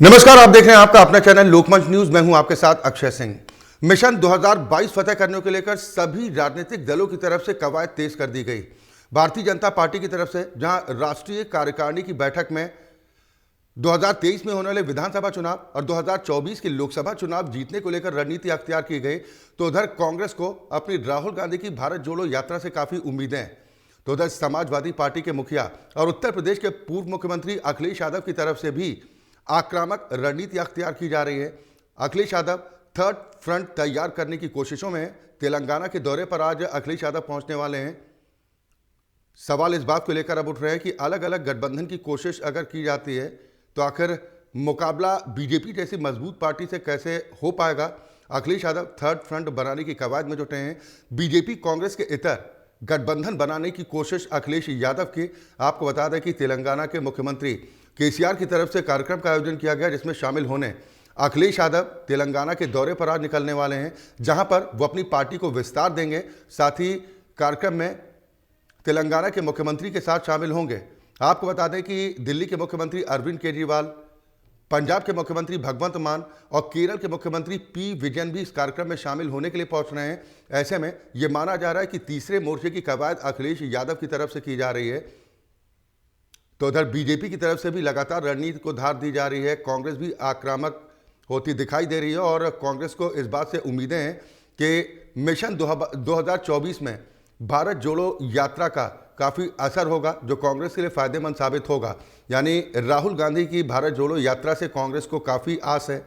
नमस्कार, आप देख रहे हैं आपका अपना चैनल लोकमंच न्यूज। मैं हूं आपके साथ अक्षय सिंह। मिशन 2022 फतेह करने को लेकर सभी राजनीतिक दलों की तरफ से कवायद तेज कर दी गई। भारतीय जनता पार्टी की तरफ से जहां राष्ट्रीय कार्यकारिणी की बैठक में 2023 में होने वाले विधानसभा चुनाव और 2024 के लोकसभा चुनाव जीतने को लेकर रणनीति अख्तियार की गई, तो उधर कांग्रेस को अपनी राहुल गांधी की भारत जोड़ो यात्रा से काफी उम्मीदें हैं। तो उधर समाजवादी पार्टी के मुखिया और उत्तर प्रदेश के पूर्व मुख्यमंत्री अखिलेश यादव की तरफ से भी आक्रामक रणनीति अख्तियार की जा रही है। अखिलेश यादव थर्ड फ्रंट तैयार करने की कोशिशों में तेलंगाना के दौरे पर आज अखिलेश यादव पहुंचने वाले हैं। सवाल इस बात को लेकर अब उठ रहे हैं कि अलग अलग गठबंधन की कोशिश अगर की जाती है तो आखिर मुकाबला बीजेपी जैसी मजबूत पार्टी से कैसे हो पाएगा। अखिलेश यादव थर्ड फ्रंट बनाने की कवायद में जुटे हैं। बीजेपी कांग्रेस के इतर गठबंधन बनाने की कोशिश अखिलेश यादव की। आपको बता दें कि तेलंगाना के मुख्यमंत्री केसीआर की तरफ से कार्यक्रम का आयोजन किया गया, जिसमें शामिल होने अखिलेश यादव तेलंगाना के दौरे पर आज निकलने वाले हैं, जहां पर वो अपनी पार्टी को विस्तार देंगे। साथ ही कार्यक्रम में तेलंगाना के मुख्यमंत्री के साथ शामिल होंगे। आपको बता दें कि दिल्ली के मुख्यमंत्री अरविंद केजरीवाल, पंजाब के मुख्यमंत्री भगवंत मान और केरल के मुख्यमंत्री पी विजयन भी इस कार्यक्रम में शामिल होने के लिए पहुंच रहे हैं। ऐसे में यह माना जा रहा है कि तीसरे मोर्चे की कवायद अखिलेश यादव की तरफ से की जा रही है। तो उधर बीजेपी की तरफ से भी लगातार रणनीति को धार दी जा रही है। कांग्रेस भी आक्रामक होती दिखाई दे रही है और कांग्रेस को इस बात से उम्मीदें हैं कि मिशन 2024 में भारत जोड़ो यात्रा का काफ़ी असर होगा, जो कांग्रेस के लिए फायदेमंद साबित होगा। यानी राहुल गांधी की भारत जोड़ो यात्रा से कांग्रेस को काफ़ी आस है।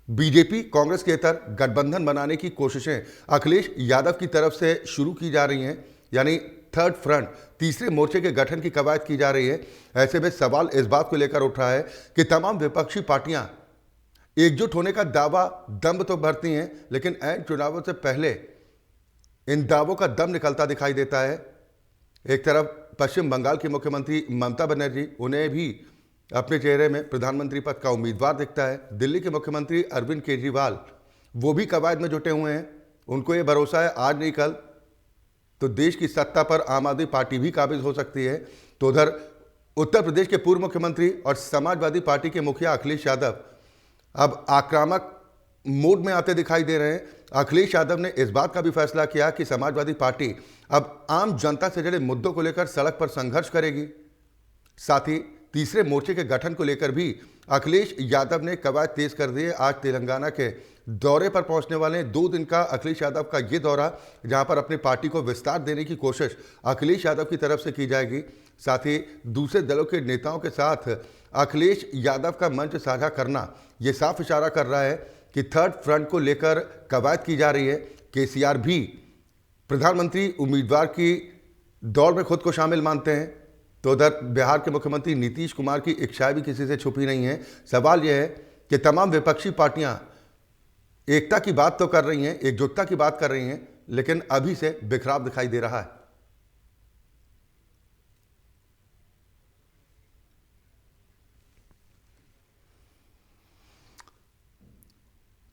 बीजेपी कांग्रेस के इतर गठबंधन बनाने की कोशिशें अखिलेश यादव की तरफ से शुरू की जा रही हैं, यानी थर्ड फ्रंट तीसरे मोर्चे के गठन की कवायद की जा रही है। ऐसे में सवाल इस बात को लेकर उठ रहा है कि तमाम विपक्षी पार्टियां एकजुट होने का दावा दम तो भरती हैं, लेकिन ऐन चुनावों से पहले इन दावों का दम निकलता दिखाई देता है। एक तरफ पश्चिम बंगाल की मुख्यमंत्री ममता बनर्जी, उन्हें भी अपने चेहरे में प्रधानमंत्री पद का उम्मीदवार दिखता है। दिल्ली के मुख्यमंत्री अरविंद केजरीवाल, वो भी कवायद में जुटे हुए हैं। उनको ये भरोसा है आज नहीं कल तो देश की सत्ता पर आम आदमी पार्टी भी काबिज हो सकती है। तो उधर उत्तर प्रदेश के पूर्व मुख्यमंत्री और समाजवादी पार्टी के मुखिया अखिलेश यादव अब आक्रामक मोड में आते दिखाई दे रहे हैं। अखिलेश यादव ने इस बात का भी फैसला किया कि समाजवादी पार्टी अब आम जनता से जुड़े मुद्दों को लेकर सड़क पर संघर्ष करेगी। साथ ही तीसरे मोर्चे के गठन को लेकर भी अखिलेश यादव ने कवायद तेज कर दी है। आज तेलंगाना के दौरे पर पहुंचने वाले 2 दिन का अखिलेश यादव का ये दौरा, जहां पर अपनी पार्टी को विस्तार देने की कोशिश अखिलेश यादव की तरफ से की जाएगी। साथ ही दूसरे दलों के नेताओं के साथ अखिलेश यादव का मंच साझा करना ये साफ इशारा कर रहा है कि थर्ड फ्रंट को लेकर कवायद की जा रही है। केसीआर भी प्रधानमंत्री उम्मीदवार की दौड़ में खुद को शामिल मानते हैं। तो उधर बिहार के मुख्यमंत्री नीतीश कुमार की इच्छाएं भी किसी से छुपी नहीं है। सवाल यह है कि तमाम विपक्षी पार्टियां एकता की बात तो कर रही हैं, एकजुटता की बात कर रही हैं, लेकिन अभी से बिखराव दिखाई दे रहा है।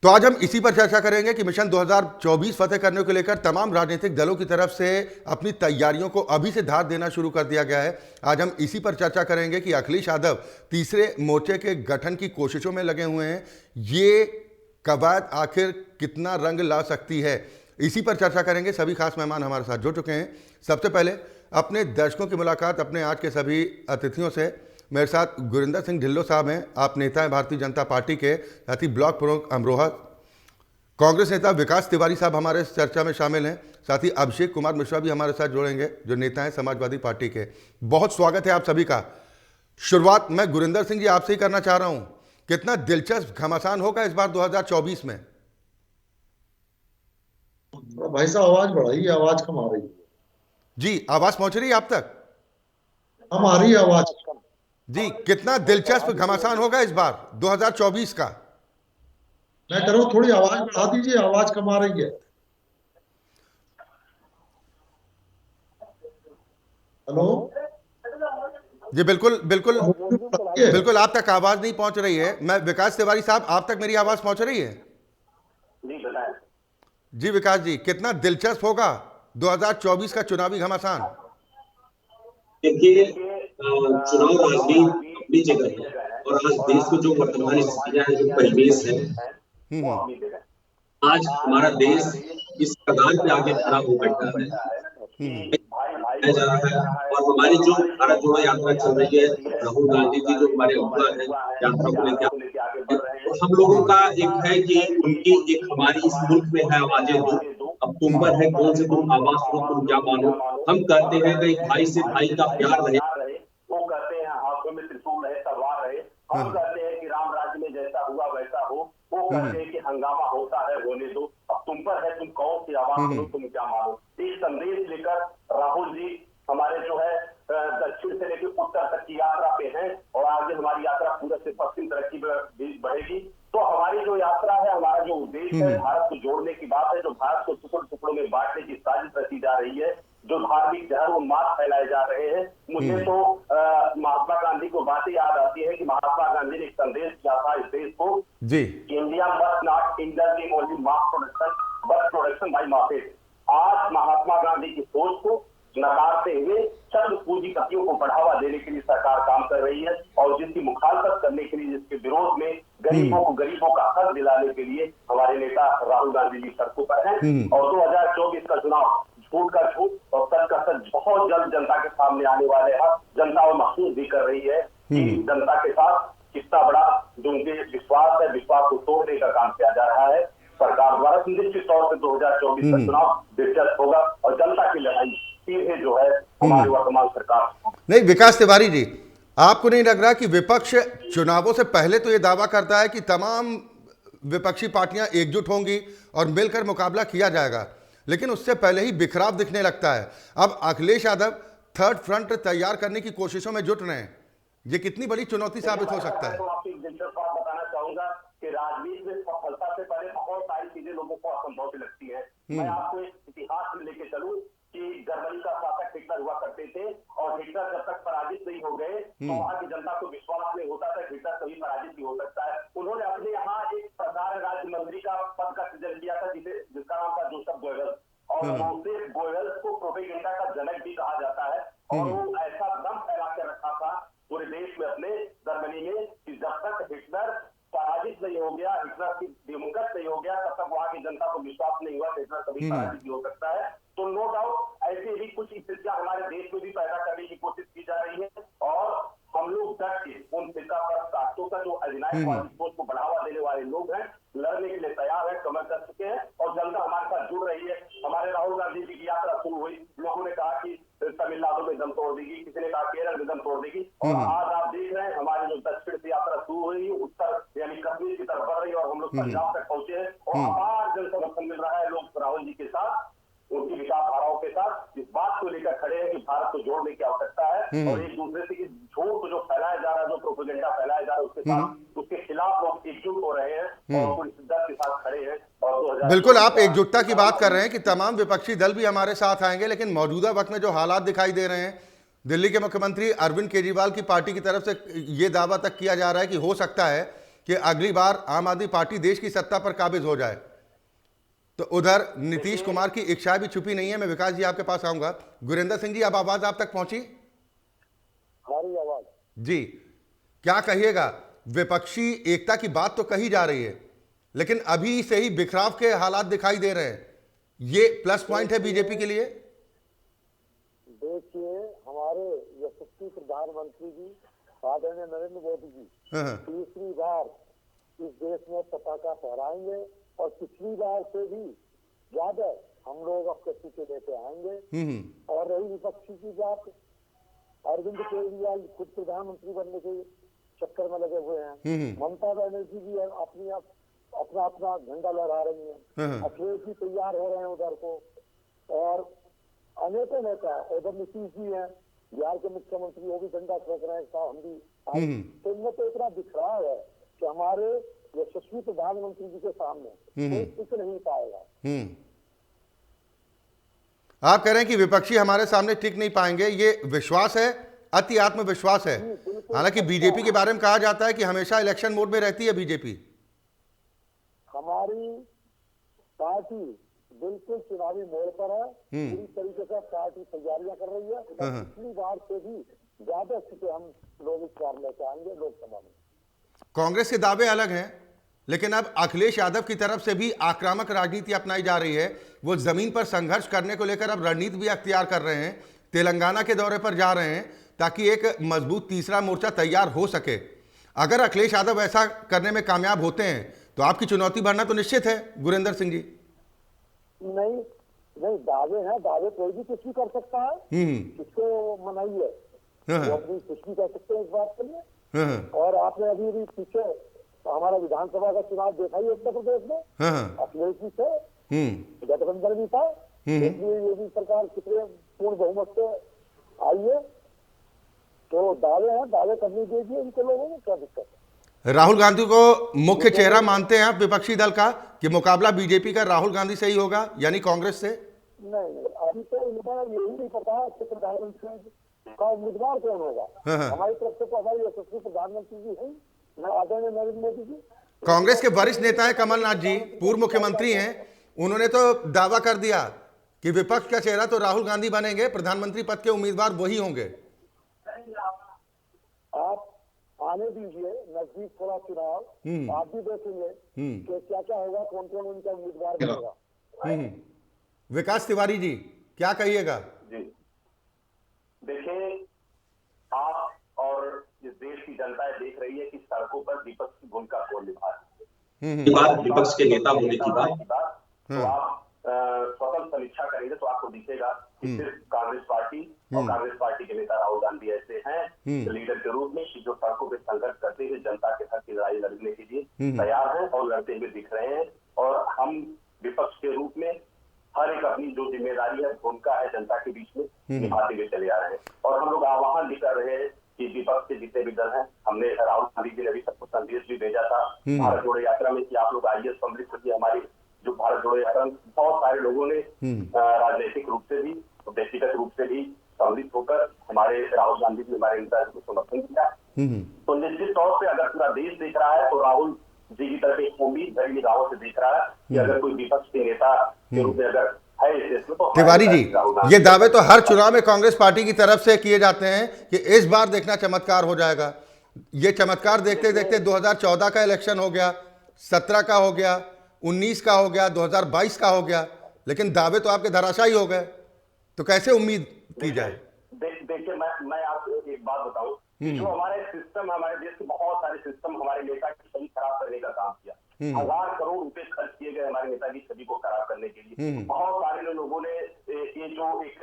तो आज हम इसी पर चर्चा करेंगे कि मिशन 2024 फतेह करने को लेकर तमाम राजनीतिक दलों की तरफ से अपनी तैयारियों को अभी से धार देना शुरू कर दिया गया है। आज हम इसी पर चर्चा करेंगे कि अखिलेश यादव तीसरे मोर्चे के गठन की कोशिशों में लगे हुए हैं। ये कवायद आखिर कितना रंग ला सकती है, इसी पर चर्चा करेंगे। सभी खास मेहमान हमारे साथ जुड़ चुके हैं। सबसे पहले अपने दर्शकों की मुलाकात अपने आज के सभी अतिथियों से। मेरे साथ गुरिंदर सिंह ढिल्लो साहब हैं, आप नेता हैं भारतीय जनता पार्टी के, साथ ही ब्लॉक प्रमुख अमरोहा। कांग्रेस नेता विकास तिवारी साहब हमारे इस चर्चा में शामिल हैं। साथ ही अभिषेक कुमार मिश्रा भी हमारे साथ जुड़ेंगे, जो नेता हैं समाजवादी पार्टी के। बहुत स्वागत है आप सभी का। शुरुआत मैं गुरिंदर सिंह जी आपसे ही करना चाह रहा हूं, कितना दिलचस्प घमासान होगा इस बार 2024 में? भाई साहब आवाज बढ़ाइए, आवाज कम आ रही है। जी, आवाज पहुंच रही है आप तक? कम आ रही है आवाज। जी, कितना दिलचस्प घमासान होगा इस बार 2024 का? मैं कह रहा हूँ थोड़ी आवाज बढ़ा दीजिए, आवाज कम आ रही है। हेलो जी, बिल्कुल बिल्कुल बढ़ाइए। बिल्कुल, आप तक आवाज नहीं पहुंच रही है। मैं विकास तिवारी साहब, आप तक मेरी आवाज पहुंच रही है? जी विकास जी, कितना दिलचस्प होगा 2024 का चुनावी घमासान? देखिए, चुनाव राजनीति अपनी जगह है, और आज देश में जो वर्तमान स्थितियां हैं, जो परिवेश है, आज हमारा देश इस कगार पे आगे खड़ा हो बैठा है किया जा रहा है। और हमारी जो भारत जोड़ो यात्रा चल रही है, राहुल गांधी जी जो हमारे अगुवा है, यात्रा को लेकर आगे बढ़ रहे हैं। और हम लोगों का एक है कि उनकी एक हमारी इस मुल्क में है आवाजें दो, अब तुम पर है कौन से तुम आवाज सुनो तुम क्या मानो। हम कहते हैं कि भाई से भाई का प्यार रहे, वो कहते हैं हाथों में त्रिशूल रहे तलवार रहे। हम कहते हैं कि राम राज्य में जैसा हुआ वैसा हो, वो कहते हैं कि हंगामा होता है होने दो, अब तुम पर है तुम कौन सी आवाज सुनो तुम क्या मानो। एक संदेश लेकर राहुल जी हमारे जो है दक्षिण से लेकर उत्तर तक की यात्रा पे हैं और आगे हमारी यात्रा पूरब से पश्चिम तरक्की बढ़ेगी। तो हमारी जो यात्रा है, हमारा जो उद्देश्य है, भारत को जोड़ने की बात है, जो भारत को टुकड़ों टुकड़ों में बांटने की साजिश रची जा रही है, जो धार्मिक जहर उन्माद फैलाए जा रहे हैं। मुझे तो महात्मा गांधी को बातें याद आती है कि महात्मा गांधी ने एक संदेश दिया था इस देश को जी, India must not indulge in only mass production but production by masses. आज महात्मा गांधी की सोच को नकारते हुए चंद पूंजीपतियों को बढ़ावा देने के लिए सरकार काम कर रही है और जिसकी मुखालफत करने के लिए, जिसके विरोध में गरीबों का हक दिलाने के लिए हमारे नेता राहुल गांधी जी सड़कों पर हैं। और 2024 का चुनाव झूठ का झूठ और सच का सच बहुत जल्द जनता के सामने आने वाले हैं। जनता वो महसूस भी कर रही है कि जनता के साथ कितना बड़ा जो उनके विश्वास है, विश्वास को तोड़ने का काम किया जा रहा है सरकार द्वारा। निश्चित तौर से 2024 का चुनाव दिलचस्प होगा और जनता की लड़ाई सीधे जो है हमारी वर्तमान सरकार। नहीं, विकास तिवारी जी, आपको नहीं लग रहा कि विपक्ष चुनावों से पहले तो ये दावा करता है कि तमाम विपक्षी पार्टियां एकजुट होंगी और मिलकर मुकाबला किया जाएगा, लेकिन उससे पहले ही बिखराव दिखने लगता है। अब अखिलेश यादव थर्ड फ्रंट तैयार करने की कोशिशों में जुट रहे हैं, ये कितनी बड़ी चुनौती साबित हो सकता है? तो आपको एक दिलचस्प बात बताना चाहूंगा कि राजनीति में सफलता से पहले बहुत सारी चीजें लोगों को असंभव सी लगती है। मैं आपको एक इतिहास में लेके चलूं कि जर्मनी का शासक हिटलर हुआ करते थे और हिटलर जब तक पराजित नहीं हो गए तो वहां की जनता को विश्वास नहीं होता था हिटलर कभी पराजित भी हो सकता है। उन्होंने अपने यहाँ एक प्रधान राज्य मंत्री का पद का सृजन किया था जिसका नाम था जोसेफ गोएबल्स, और जोसेफ गोएबल्स को प्रोपेगेंडा का जनक भी कहा जाता है। और वो ऐसा दम फैला के रखा था पूरे देश में अपने जर्मनी में कि जब तक हिटलर पराजित नहीं हो गया, हिटलर की दिवंगत नहीं हो गया, तब तक वहां की जनता को विश्वास नहीं हुआ हिटलर कभी पराजित भी हो सकता है। तो नो डाउट ऐसे ही कुछ स्थितियां हमारे देश में भी पैदा करने की कोशिश की जा रही है और हम लोग डट के उन फिरका ताकतों का जो अधिनायकवादी सोच को बढ़ावा देने वाले लोग हैं, लड़ने के लिए तैयार है, कमर कर चुके हैं और जनता हमारे साथ जुड़ रही है। हमारे राहुल गांधी जी की यात्रा शुरू हुई, लोगों ने कहा कि तमिलनाडु में दम तोड़ देगी, किसी ने कहा केरल में दम तोड़ देगी, और आज आप देख रहे हैं हमारी जो दक्षिण से यात्रा शुरू हुई, उत्तर यानी कश्मीर की तरफ बढ़ रही है और हम लोग पंजाब तक पहुंचे हैं और अपार जन समर्थन मिल रहा है। लोग राहुल जी के साथ, उनकी विचारधाराओं के साथ इस बात को लेकर खड़े हैं कि भारत को जोड़ने की आवश्यकता है और एक दूसरे से झूठ जो फैलाया जा रहा है, जो प्रोपेगेंडा फैलाया जा रहा है, उसके साथ उसके खिलाफ लोग एकजुट हो रहे हैं और पूरी शिद्दत के साथ खड़े हैं। और बिल्कुल, आप एकजुटता की बात कर रहे हैं कि तमाम विपक्षी दल भी हमारे साथ आएंगे, लेकिन मौजूदा वक्त में जो हालात दिखाई दे रहे हैं, दिल्ली के मुख्यमंत्री अरविंद केजरीवाल की पार्टी की तरफ से ये दावा तक किया जा रहा है कि हो सकता है कि अगली बार आम आदमी पार्टी देश की सत्ता पर काबिज हो जाए। तो उधर नीतीश कुमार की इच्छा भी छुपी नहीं है। मैं विकास जी आपके पास आऊंगा। गुरिंदर सिंह जी, अब आवाज आप तक पहुंची? हमारी आवाज जी, क्या कहिएगा? विपक्षी एकता की बात तो कही जा रही है, लेकिन अभी से ही बिखराव के हालात दिखाई दे रहे हैं, ये प्लस पॉइंट है बीजेपी के लिए? देखिए, हमारे यशस्वी प्रधानमंत्री जी आदरणीय नरेंद्र मोदी जी तीसरी बार इस देश में पताका फहराएंगे और पिछली बार से भी ज्यादा हम लोग अपने पीछे लेके आएंगे। और रही विपक्षी की बात, अरविंद केजरीवाल खुद प्रधानमंत्री बनने के चक्कर में लगे हुए हैं, ममता बनर्जी जी अपना अपना झंडा लहरा रही हैं, अखिलेश जी तैयार हो रहे हैं उधर को, और अनेकों नेता उधर नीतीश जी हैं, बिहार के मुख्यमंत्री, वो भी झंडा ठोक रहे हैं, हम भी। तो इनमें तो इतना बिखराव है कि हमारे यशस्वी प्रधानमंत्री जी के सामने टिक नहीं पाएगा। आप कह रहे हैं कि विपक्षी हमारे सामने टिक नहीं पाएंगे, ये विश्वास है, अति आत्मविश्वास है। हालांकि बीजेपी के बारे में कहा जाता है कि हमेशा इलेक्शन मोड में रहती है बीजेपी। हमारी पार्टी बिल्कुल चुनावी मोड़ पर है, पूरी तरीके से पार्टी तैयारियां कर रही है। पिछली बार से भी ज्यादा सीटें हम लोग इस बार लेकर आएंगे लोकसभा में। कांग्रेस के दावे अलग हैं, लेकिन अब अखिलेश यादव की तरफ से भी आक्रामक राजनीति अपनाई जा रही है। वो जमीन पर संघर्ष करने को लेकर अब रणनीति भी अख्तियार कर रहे हैं, तेलंगाना के दौरे पर जा रहे हैं ताकि एक मजबूत तीसरा मोर्चा तैयार हो सके। अगर अखिलेश यादव ऐसा करने में कामयाब होते हैं तो आपकी चुनौती बढ़ना तो निश्चित है गुरिंदर सिंह जी। नहीं नहीं, दावे हैं, दावे कोई भी कुछ भी कर सकता है, किसको मनाही है, वो अपनी कुछ भी कर सकते हैं इस बात के लिए। और आपने अभी भी पीछे हमारा विधानसभा का चुनाव देखा ही उत्तर प्रदेश में, अखिलेश जी थे, गठबंधन भी था, इसलिए योगी सरकार कितने पूर्ण बहुमत से आई है। तो दावे हैं, दावे करने दीजिए इनके लोगों को, क्या दिक्कत है। राहुल गांधी को मुख्य चेहरा मानते हैं आप विपक्षी दल का कि मुकाबला बीजेपी का राहुल गांधी से ही होगा, यानी कांग्रेस से? नहीं, अभी तो इनका यही नहीं पता है कि प्रधानमंत्री का उम्मीदवार कौन होगा। हमारी तरफ से तो हमारी यशस्वी प्रधानमंत्री जी है, मैं आदरणीय नरेंद्र मोदी जी। कांग्रेस के वरिष्ठ नेता है कमलनाथ जी, पूर्व मुख्यमंत्री हैं, उन्होंने तो दावा कर दिया कि विपक्ष का चेहरा तो राहुल गांधी बनेंगे, प्रधानमंत्री पद के उम्मीदवार वही होंगे। आप आने दीजिए नजदीक थोड़ा चुनाव, आप भी देखेंगे कि क्या क्या होगा, कौन कौन उनका उम्मीदवार बनेगा। विकास तिवारी जी क्या कहिएगा? जी देखिए, आप और इस देश की जनता देख रही है कि सड़कों पर विपक्ष की भूमिका कौन निभा रही है। बात विपक्ष के नेता होने की बात, तो आप स्वतंत्र समीक्षा करेंगे तो आपको दिखेगा कि सिर्फ कांग्रेस पार्टी और कांग्रेस पार्टी के नेता राहुल गांधी ऐसे हैं लीडर के रूप में कि जो सड़कों पे संघर्ष करते हुए जनता के हक की लड़ाई लड़ने के लिए तैयार हैं और लड़ते हुए दिख रहे हैं। और हम विपक्ष के रूप में हर एक अपनी जो जिम्मेदारी है, भूमिका है जनता के बीच में निभाते हुए चले आ रहे हैं। और हम लोग आह्वान भी कर रहे हैं कि विपक्ष के जितने भी दल हैं, हमने राहुल गांधी जी ने अभी सबको संदेश भी भेजा था भारत जोड़ो यात्रा में कि आप लोग आइए, सम्मिलित होइए। हमारी जो भारत जोड़ो यात्रा में बहुत सारे लोगों ने राजनीतिक रूप से भी, व्यक्तिगत रूप से भी सम्मिलित होकर हमारे राहुल गांधी जी हमारे नेता को समर्थन किया। तो निश्चित तौर पे अगर पूरा देश देख रहा है तो राहुल जी की तरफ एक उम्मीद भरी निगाहों से देख रहा है कि अगर कोई विपक्ष के नेता के रूप में अगर है इस देश में तो तिवारी जी, ये दावे तो हर चुनाव में कांग्रेस पार्टी की तरफ से किए जाते हैं कि इस बार देखना चमत्कार हो जाएगा। ये चमत्कार देखते देखते 2014 का इलेक्शन हो गया, 17 का हो गया, 19 का हो गया, 2022 का हो गया, लेकिन दावे तो आपके धराशायी हो गए। तो कैसे उम्मीद की जाए? देखिए, मैं आपको एक बात बताऊं, जो हमारे सिस्टम, हमारे देश के बहुत सारे सिस्टम हमारे नेता की छवि खराब करने का काम किया। 1000 करोड़ रुपए खर्च किए गए हमारे नेता की छवि को खराब करने के लिए। बहुत सारे लोगों ने ये जो एक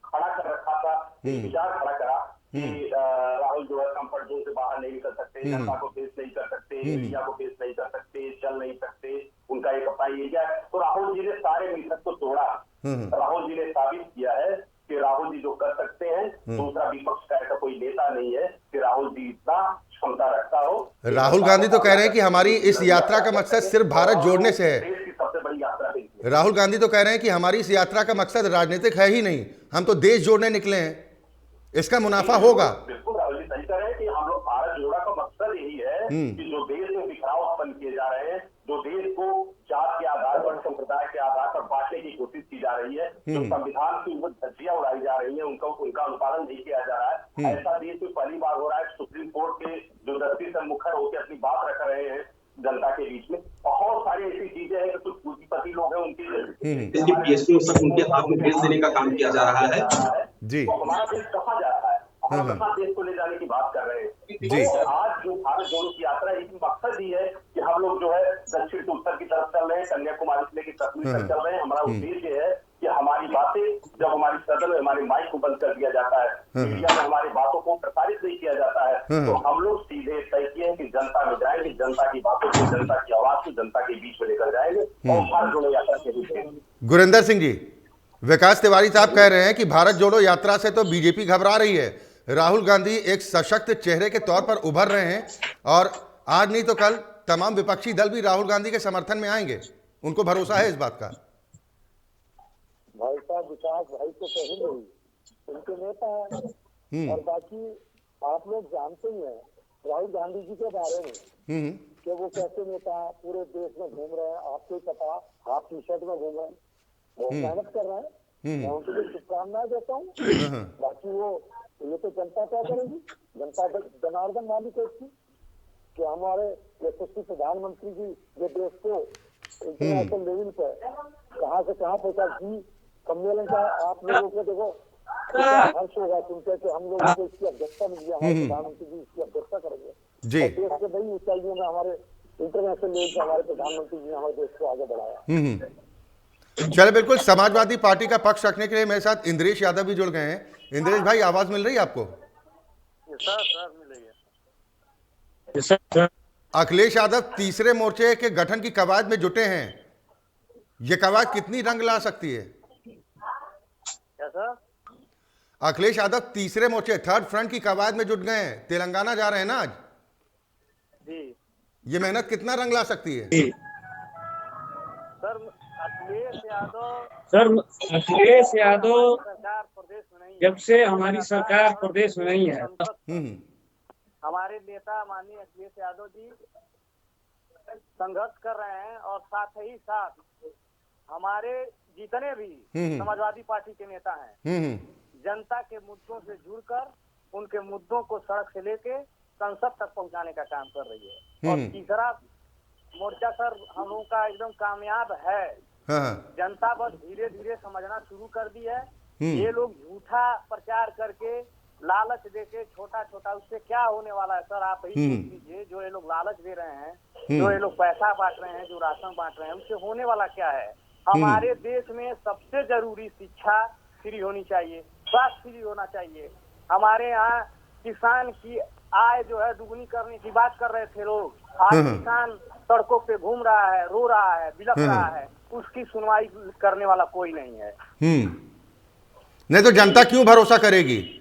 खड़ा कर रखा था, विचार खड़ा करा कि राहुल जो है कंफर्ट जोन से बाहर नहीं निकल सकते, जनता को फेस नहीं कर सकते, मीडिया को फेस नहीं कर सकते, चल नहीं सकते, उनका एक अपना एरिया है। तो राहुल जी ने सारे मिथक को तोड़ा। राहुल जी ने साबित किया है कि राहुल जी जो कर सकते हैं, दूसरा विपक्ष का ऐसा कोई नेता नहीं है कि राहुल जी इतना क्षमता रखता हो। राहुल गांधी तो कह रहे हैं कि हमारी इस यात्रा का मकसद सिर्फ भारत जोड़ने से है। देश की सबसे बड़ी यात्रा है। राहुल गांधी तो कह रहे हैं कि हमारी इस यात्रा का मकसद राजनीतिक है ही नहीं, हम तो देश जोड़ने निकले हैं, इसका मुनाफा होगा। बिल्कुल राहुल जी सही कह रहे हैं कि हम लोग भारत जोड़ा का मकसद यही है कि जो देश में बिखराव उत्पन्न किए जा रहे हैं, जो देश को जात के आधार पर, संप्रदाय के आधार पर बांटने की कोशिश की जा रही है, जो संविधान की धज्जियां उड़ाई जा रही है, उनका अनुपालन नहीं किया जा रहा है, ऐसा देश में पहली बार हो रहा है। सुप्रीम कोर्ट के जो जस्टिस है मुखर होकर अपनी बात रख रहे हैं जनता के बीच में। बहुत सारी ऐसी चीजें हैं कि कुछ पूंजीपति लोग हैं इसकी पीएसपी सब उनके हाथ में भेज देने का काम किया जा रहा है जी। तो हमारा देश कहाँ जा रहा है, हम कहाँ देश को ले जाने की बात कर रहे हैं। तो आज जो भारत जोड़ो की यात्रा है, इसकी मकसद ही है कि हम लोग जो है दक्षिण से उत्तर की तरफ चल रहे हैं, कन्याकुमारी से लेकर कश्मीर तक चल रहे हैं। हमारा उद्देश्य है कि हमारी बातें जब हमारी सदन में हमारे माइक को बंद कर दिया जाता है, मीडिया में हमारी बातों को प्रसारित नहीं किया जाता है, तो हम लोग सीधे तय किए कि जनता में जाएंगे, जनता की बातों को, जनता की आवाज को जनता के बीच में लेकर जाएंगे और भारत जोड़ो यात्रा के रूप में। गुरिंदर सिंह जी, विकास तिवारी साहब कह रहे हैं कि भारत जोड़ो यात्रा से तो बीजेपी घबरा रही है, राहुल गांधी एक सशक्त चेहरे के तौर पर उभर रहे हैं और आज नहीं तो कल तमाम विपक्षी दल भी राहुल गांधी के समर्थन में आएंगे, उनको भरोसा है इस बात का। भाई साहब, विकास भाई तो कहीं नहीं, उनके नेता हैं। और बाकी आप लोग जानते ही हैं राहुल गांधी जी के बारे में कि वो कैसे नेता है, पूरे देश में घूम रहे हैं, आपको ही पता, हाफ टी शर्ट में घूम रहे हैं, बहुत मेहनत कर रहे हैं। मैं उनके लिए शुभकामनाएं देता हूँ। बाकी वो ये तो जनता क्या करेगी, जनता जनार्दन मालिक है इसकी। कि हमारे यशस्वी प्रधानमंत्री जी जो देश को इंटरनेशनल लेवल पे कहाँ से कहाँ पहुंचा जी सम्मेलन का आप लोगों को देखो कितना हर्ष होगा सुनकर कि हम लोगों को इसकी अध्यक्षता मिल गया, हमारे प्रधानमंत्री जी इसकी अध्यक्षता करेंगे जी। और देश के नई ऊंचाइयों में हमारे इंटरनेशनल लेवल पे हमारे प्रधानमंत्री जी ने हमारे देश को आगे बढ़ाया। चले, बिल्कुल। समाजवादी पार्टी का पक्ष रखने के लिए मेरे साथ इंद्रेश यादव भी जुड़ गए हैं। इंद्रेश भाई, आवाज मिल रही है आपको? सर मिल रही है। अखिलेश यादव तीसरे मोर्चे के गठन की कवायद में जुटे हैं। ये कवायद कितनी रंग ला सकती है? क्या सर? अखिलेश यादव तीसरे मोर्चे, थर्ड फ्रंट की कवायद में जुट गए हैं। तेलंगाना जा रहे हैं ना आज जी। ये मेहनत कितना रंग ला सकती है? सर अखिलेश यादव सरकार प्रदेश में नहीं है। जब से हमारी सरकार प्रदेश में नहीं है, हमारे नेता माननीय अखिलेश यादव जी संघर्ष कर रहे हैं और साथ ही साथ हमारे जितने भी समाजवादी पार्टी के नेता हैं जनता के मुद्दों से जुड़कर उनके मुद्दों को सड़क से लेके संसद तक पहुंचाने का काम कर रही है। और तीसरा मोर्चा सर हम लोगों का एकदम कामयाब है। जनता बस धीरे धीरे समझना शुरू कर दी है। ये लोग झूठा प्रचार करके लालच देके छोटा छोटा, उससे क्या होने वाला है सर आप ही सोच लीजिए। जो ये लोग लालच दे रहे हैं, जो ये लोग पैसा बांट रहे हैं, जो राशन बांट रहे हैं, उससे होने वाला क्या है? हमारे देश में सबसे जरूरी शिक्षा फ्री होनी चाहिए, स्वास्थ्य फ्री होना चाहिए। हमारे यहाँ किसान की आय जो है दुगनी करने की बात कर रहे थे लोग। आज किसान सड़कों पे घूम रहा है, रो रहा है, बिलख रहा है, उसकी सुनवाई करने वाला कोई नहीं है। नहीं तो जनता क्यों भरोसा करेगी?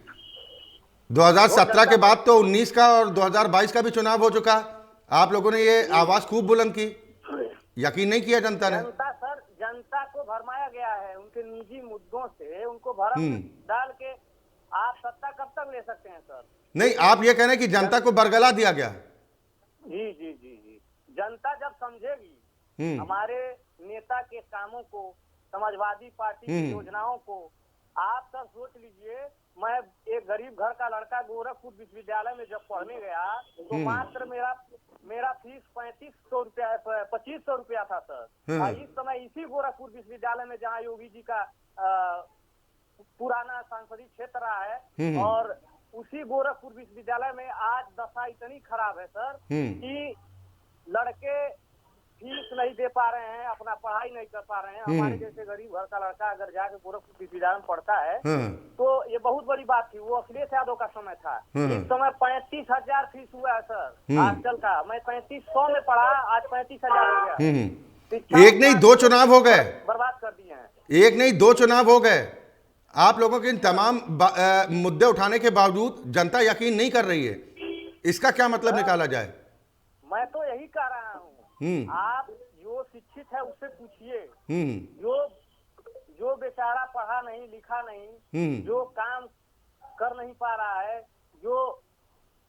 2017 के बाद तो 19 का और 2022 का भी चुनाव हो चुका। आप लोगों ने ये आवाज खूब बुलंद की, यकीन नहीं किया जनता ने। जनता को भरमाया गया है उनके निजी मुद्दों से, उनको भरम डाल के आप सत्ता कब तक ले सकते हैं सर? नहीं, आप ये कह रहे हैं कि जनता को बरगला दिया गया। जी जी जी जी। जनता जब समझेगी हमारे नेता के कामों को, समाजवादी पार्टी की योजनाओं को। आप सर सोच लीजिए, मैं एक गरीब घर का लड़का गोरखपुर विश्वविद्यालय में जब पढ़ने गया तो मात्र मेरा फीस 2500 रुपया था सर। इस समय इसी गोरखपुर विश्वविद्यालय में जहाँ योगी जी का पुराना संसदीय क्षेत्र रहा है, और उसी गोरखपुर विश्वविद्यालय में आज दशा इतनी खराब है सर कि लड़के फीस नहीं दे पा रहे हैं, अपना पढ़ाई नहीं कर पा रहे हैं। हमारे जैसे गरीब घर का लड़का अगर जाके गोरखपुर विश्वविद्यालय में पढ़ता है तो ये बहुत बड़ी बात थी। वो अखिलेश यादव का समय था। इस समय 35,000 फीस हुआ है सर आजकल का। मैं 3500 में पढ़ा, आज 35,000 हो गया। एक नहीं दो चुनाव हो गए, बर्बाद कर दिए हैं। एक नहीं दो चुनाव हो गए। आप लोगों के इन तमाम मुद्दे उठाने के बावजूद जनता यकीन नहीं कर रही है। इसका क्या मतलब निकाला जाए? मैं तो यही कह रहा हूँ, आप जो शिक्षित है उससे पूछिए, जो बेचारा पढ़ा नहीं लिखा नहीं, जो काम कर नहीं पा रहा है, जो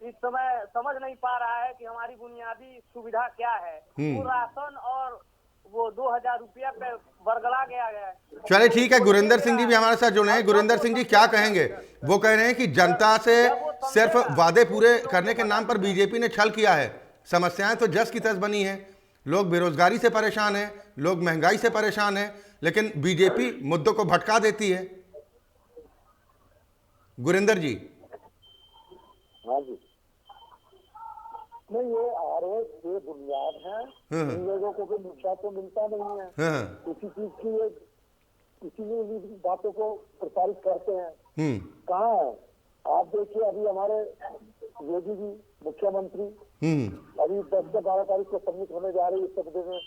इस समय समझ नहीं पा रहा है कि हमारी बुनियादी सुविधा क्या है, वो राशन और वो 2000 रुपया पे बरगला गया है। चलिए ठीक है, गुरिंदर सिंह जी भी हमारे साथ जुड़े हैं। गुरिंदर सिंह जी क्या कहेंगे? वो कह रहे हैं कि जनता से सिर्फ वादे पूरे करने के नाम पर बीजेपी ने छल किया है। समस्याएं तो जस की तस बनी हैं, लोग बेरोजगारी से परेशान हैं, लोग महंगाई से परेशान हैं, लेकिन बीजेपी मुद्दों को भटका देती है। गुरिंदर जी। हाँ जी। नहीं, ये आरोप बेबुनियाद है। इन लोगों को कोई मुद्दा तो मिलता नहीं है, किसी चीज की किसी भी बातों को प्रसारित करते हैं। कहाँ है? आप देखिए, अभी हमारे योगी जी मुख्यमंत्री अभी 10 से 12 तारीख को सबमिट होने जा रही है सदन में।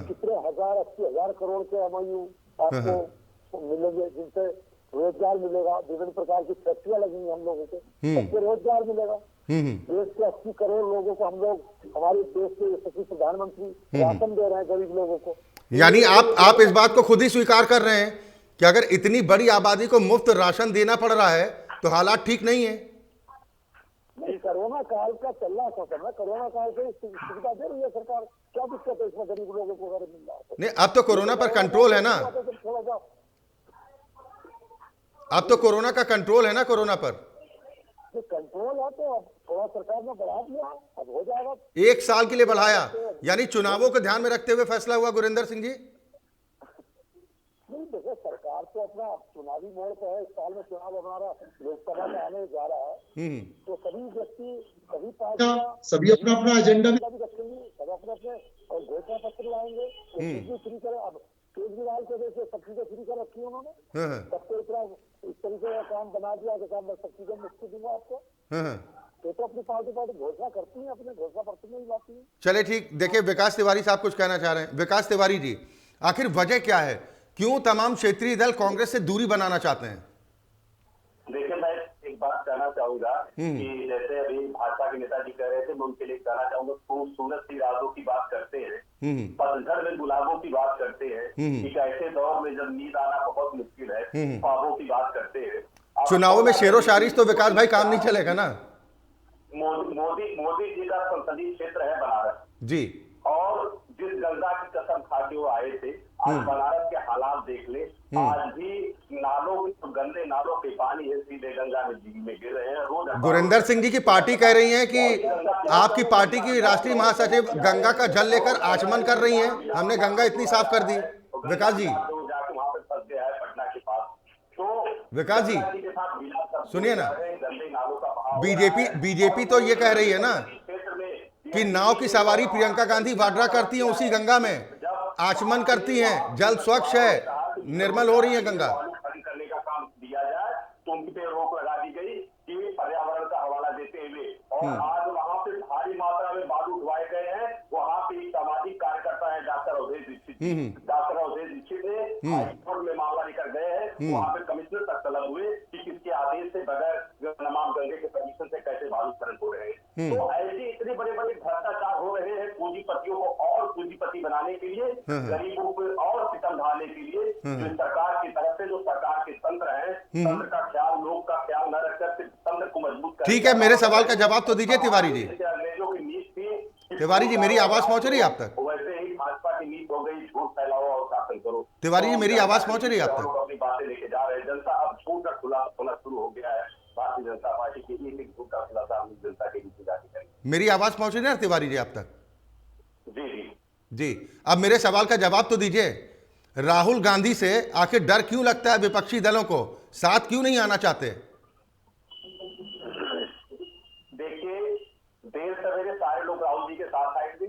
कितने 80,000 करोड़ के MOU आपको मिलेंगे, जिनसे रोजगार मिलेगा। विभिन्न प्रकार की फैक्ट्रियां लगेंगी हम लोगों को, सबसे रोजगार मिलेगा। देश के 80 करोड़ लोगों को हम लोग, हमारे देश के यशस्वी प्रधानमंत्री राशन दे रहे हैं गरीब लोगों को। यानी आप इस बात को खुद ही स्वीकार कर रहे हैं कि अगर इतनी बड़ी आबादी को मुफ्त राशन देना पड़ रहा है तो हालात ठीक नहीं है। नहीं, कोरोना काल का चल रहा है, कोरोना काल से सुविधा दे रही है सरकार। क्या दिक्कत है इसमें? गरीब लोगों को अगर मिल रहा है नहीं, अब तो कोरोना पर कंट्रोल है ना। अब तो कोरोना का कंट्रोल है ना कोरोना पर। ये कंट्रोल है तो अब थोड़ा सरकार ने बढ़ा दिया, अब हो जाएगा। 1 साल के लिए बढ़ाया, यानी चुनावों को ध्यान में रखते हुए फैसला हुआ गुरिंदर सिंह जी। नहीं देखो, सरकार तो अपना चुनावी मोड़ पे है। इस साल में चुनाव हमारा लोकसभा में आने जा रहा है, तो सभी व्यक्ति, सभी पार्टियां, सभी अपना अपना एजेंडा भी भी रखेंगी, सब अपने अपने और घोषणा पत्र लाएंगे, चीजें फ्री करें। अब केजरीवाल को देखिए, सब चीजें फ्री कर रखी है उन्होंने, सबको इतना इस तरीके का काम बना दिया कि काम सब चीजें मुफ्त दूंगा आपको। तो अपनी पार्टी घोषणा करती है, अपने घोषणा पत्र में ही लाती है। चले ठीक, देखिए विकास तिवारी साहब कुछ कहना चाह रहे हैं। विकास तिवारी जी, आखिर वजह क्या है, क्यों तमाम क्षेत्रीय दल कांग्रेस से दूरी बनाना चाहते हैं? देखिए, मैं एक बात कहना चाहूंगा कि जैसे अभी भाजपा के नेताजी कह रहे थे, मैं उनके लिए कहना चाहूंगा, खूबसूरत सी रातों की बात करते हैं, पतझड़ में गुलाबों की बात करते हैं, कि ऐसे दौर में जब नींद आना बहुत मुश्किल है, ख्वाबों की बात करते हैं। चुनावों में शेरो शायरी तो विकास भाई काम नहीं चलेगा ना। मोदी जी का संसदीय क्षेत्र है बनारस जी, और जिस गंगा की कसम खा के वो आए थे, आज बनारस के हालात देख ले। आज भी नालों, गंदे नालों के पानी है सीधे गंगा में गिर रहे हैं रोज। गुरिंदर सिंह जी की पार्टी कह रही है कि आपकी पार्टी की राष्ट्रीय महासचिव गंगा का जल लेकर आचमन कर रही है, हमने गंगा इतनी साफ कर दी। विकास जी, जाके वहां पे फंस गया है पटना के पास। तो विकास जी सुनिए ना, गंदे नालों का बहाव बीजेपी तो ये कह रही है ना क्षेत्र में कि नाव की सवारी प्रियंका गांधी वाड्रा करती हैं उसी गंगा में, आचमन करती हैं, जल स्वच्छ है, निर्मल हो रही है गंगा। करने का काम दिया जाए तो उन पे रोक लगा दी गई कि पर्यावरण का हवाला देते हुए, और आज वहां पे भारी मात्रा में बालू उठवाए गए हैं। वहां पे एक सामाजिक कार्यकर्ता है डॉक्टर अवधेश दीक्षित, डॉक्टर अवधेश दीक्षित ने हाईकोर्ट में मामला लेकर गए हैं, वहां पे कमिश्नर तक तलब हुए कि किसके आदेश से बगैर नमाम गंगे के परमिशन से कैसे बालू खनन हो रहे हैं। तो ऐसे इतने बड़े बड़े भ्रष्टाचार हो रहे हैं पूंजीपतियों को और पूंजीपति बनाने के लिए, गरीबों को और सितम ढाने के लिए, जो सरकार की तरफ से जो सरकार के तंत्र है, तंत्र का ख्याल, लोग का ख्याल न रखकर सिर्फ तंत्र को मजबूत कर। ठीक है, मेरे सवाल का जवाब तो दीजिए तिवारी जी। तिवारी जी, मेरी आवाज पहुंच रही है आप तक? वैसे ही भाजपा की नीति हो गई, झूठ फैलाओ और शासन करो। तिवारी जी, मेरी आवाज पहुंच रही है आप तक? अपनी बातें लेके जा रहे हैं, जनता अब झूठ का खुलासा होना शुरू हो गया है। भारतीय जनता पार्टी की एक झूठ का खुलासा हम जनता के बीच जाके करेंगे। मेरी आवाज पहुंच रही है ना तिवारी जी आप तक? जी जी जी, अब मेरे सवाल का जवाब तो दीजिए। राहुल गांधी से आखिर डर क्यों लगता है विपक्षी दलों को, साथ क्यों नहीं आना चाहते? देखिए, देर सवेरे सारे लोग राहुल जी के साथ आएंगे,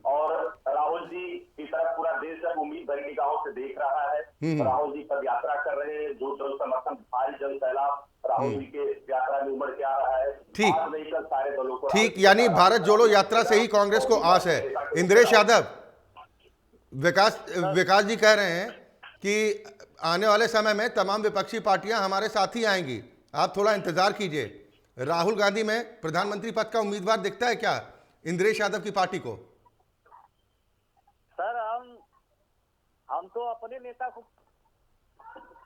और राहुल जी की तरफ पूरा देश जब उम्मीद भरी निगाहों से देख रहा है, राहुल जी पद यात्रा कर रहे हैं, जो जन समर्थन, भारी जन सैलाब राहुल जी के यात्रा में उमड़ के आ रहा है। ठीक, आज नहीं कल सारे दलों को ठीक, यानी भारत जोड़ो यात्रा से ही कांग्रेस को आस है। इंद्रेश यादव, विकास जी कह रहे हैं कि आने वाले समय में तमाम विपक्षी पार्टियां हमारे साथ ही आएंगी, आप थोड़ा इंतजार कीजिए। राहुल गांधी में प्रधानमंत्री पद का उम्मीदवार दिखता है क्या इंद्रेश यादव की पार्टी को? सर, हम तो अपने नेता को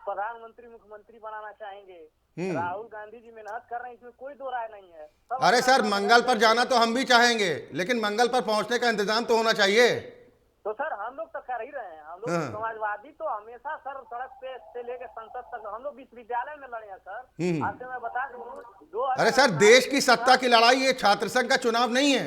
प्रधानमंत्री मुख्यमंत्री बनाना चाहेंगे। राहुल गांधी जी मेहनत कर रहे हैं, इसमें कोई दो राय नहीं है। अरे सर, मंगल पर जाना तो हम भी चाहेंगे, लेकिन मंगल पर पहुंचने का इंतजाम तो होना चाहिए। तो सर, हम लोग तो कर ही रहे हैं। हम लोग समाजवादी तो हमेशा सर सड़क पे से लेकर संसद तक हम लोग विश्वविद्यालय में लड़े हैं सर। आज से मैं बता दूं, अरे सर, देश की सत्ता की लड़ाई ये छात्र संघ का चुनाव नहीं है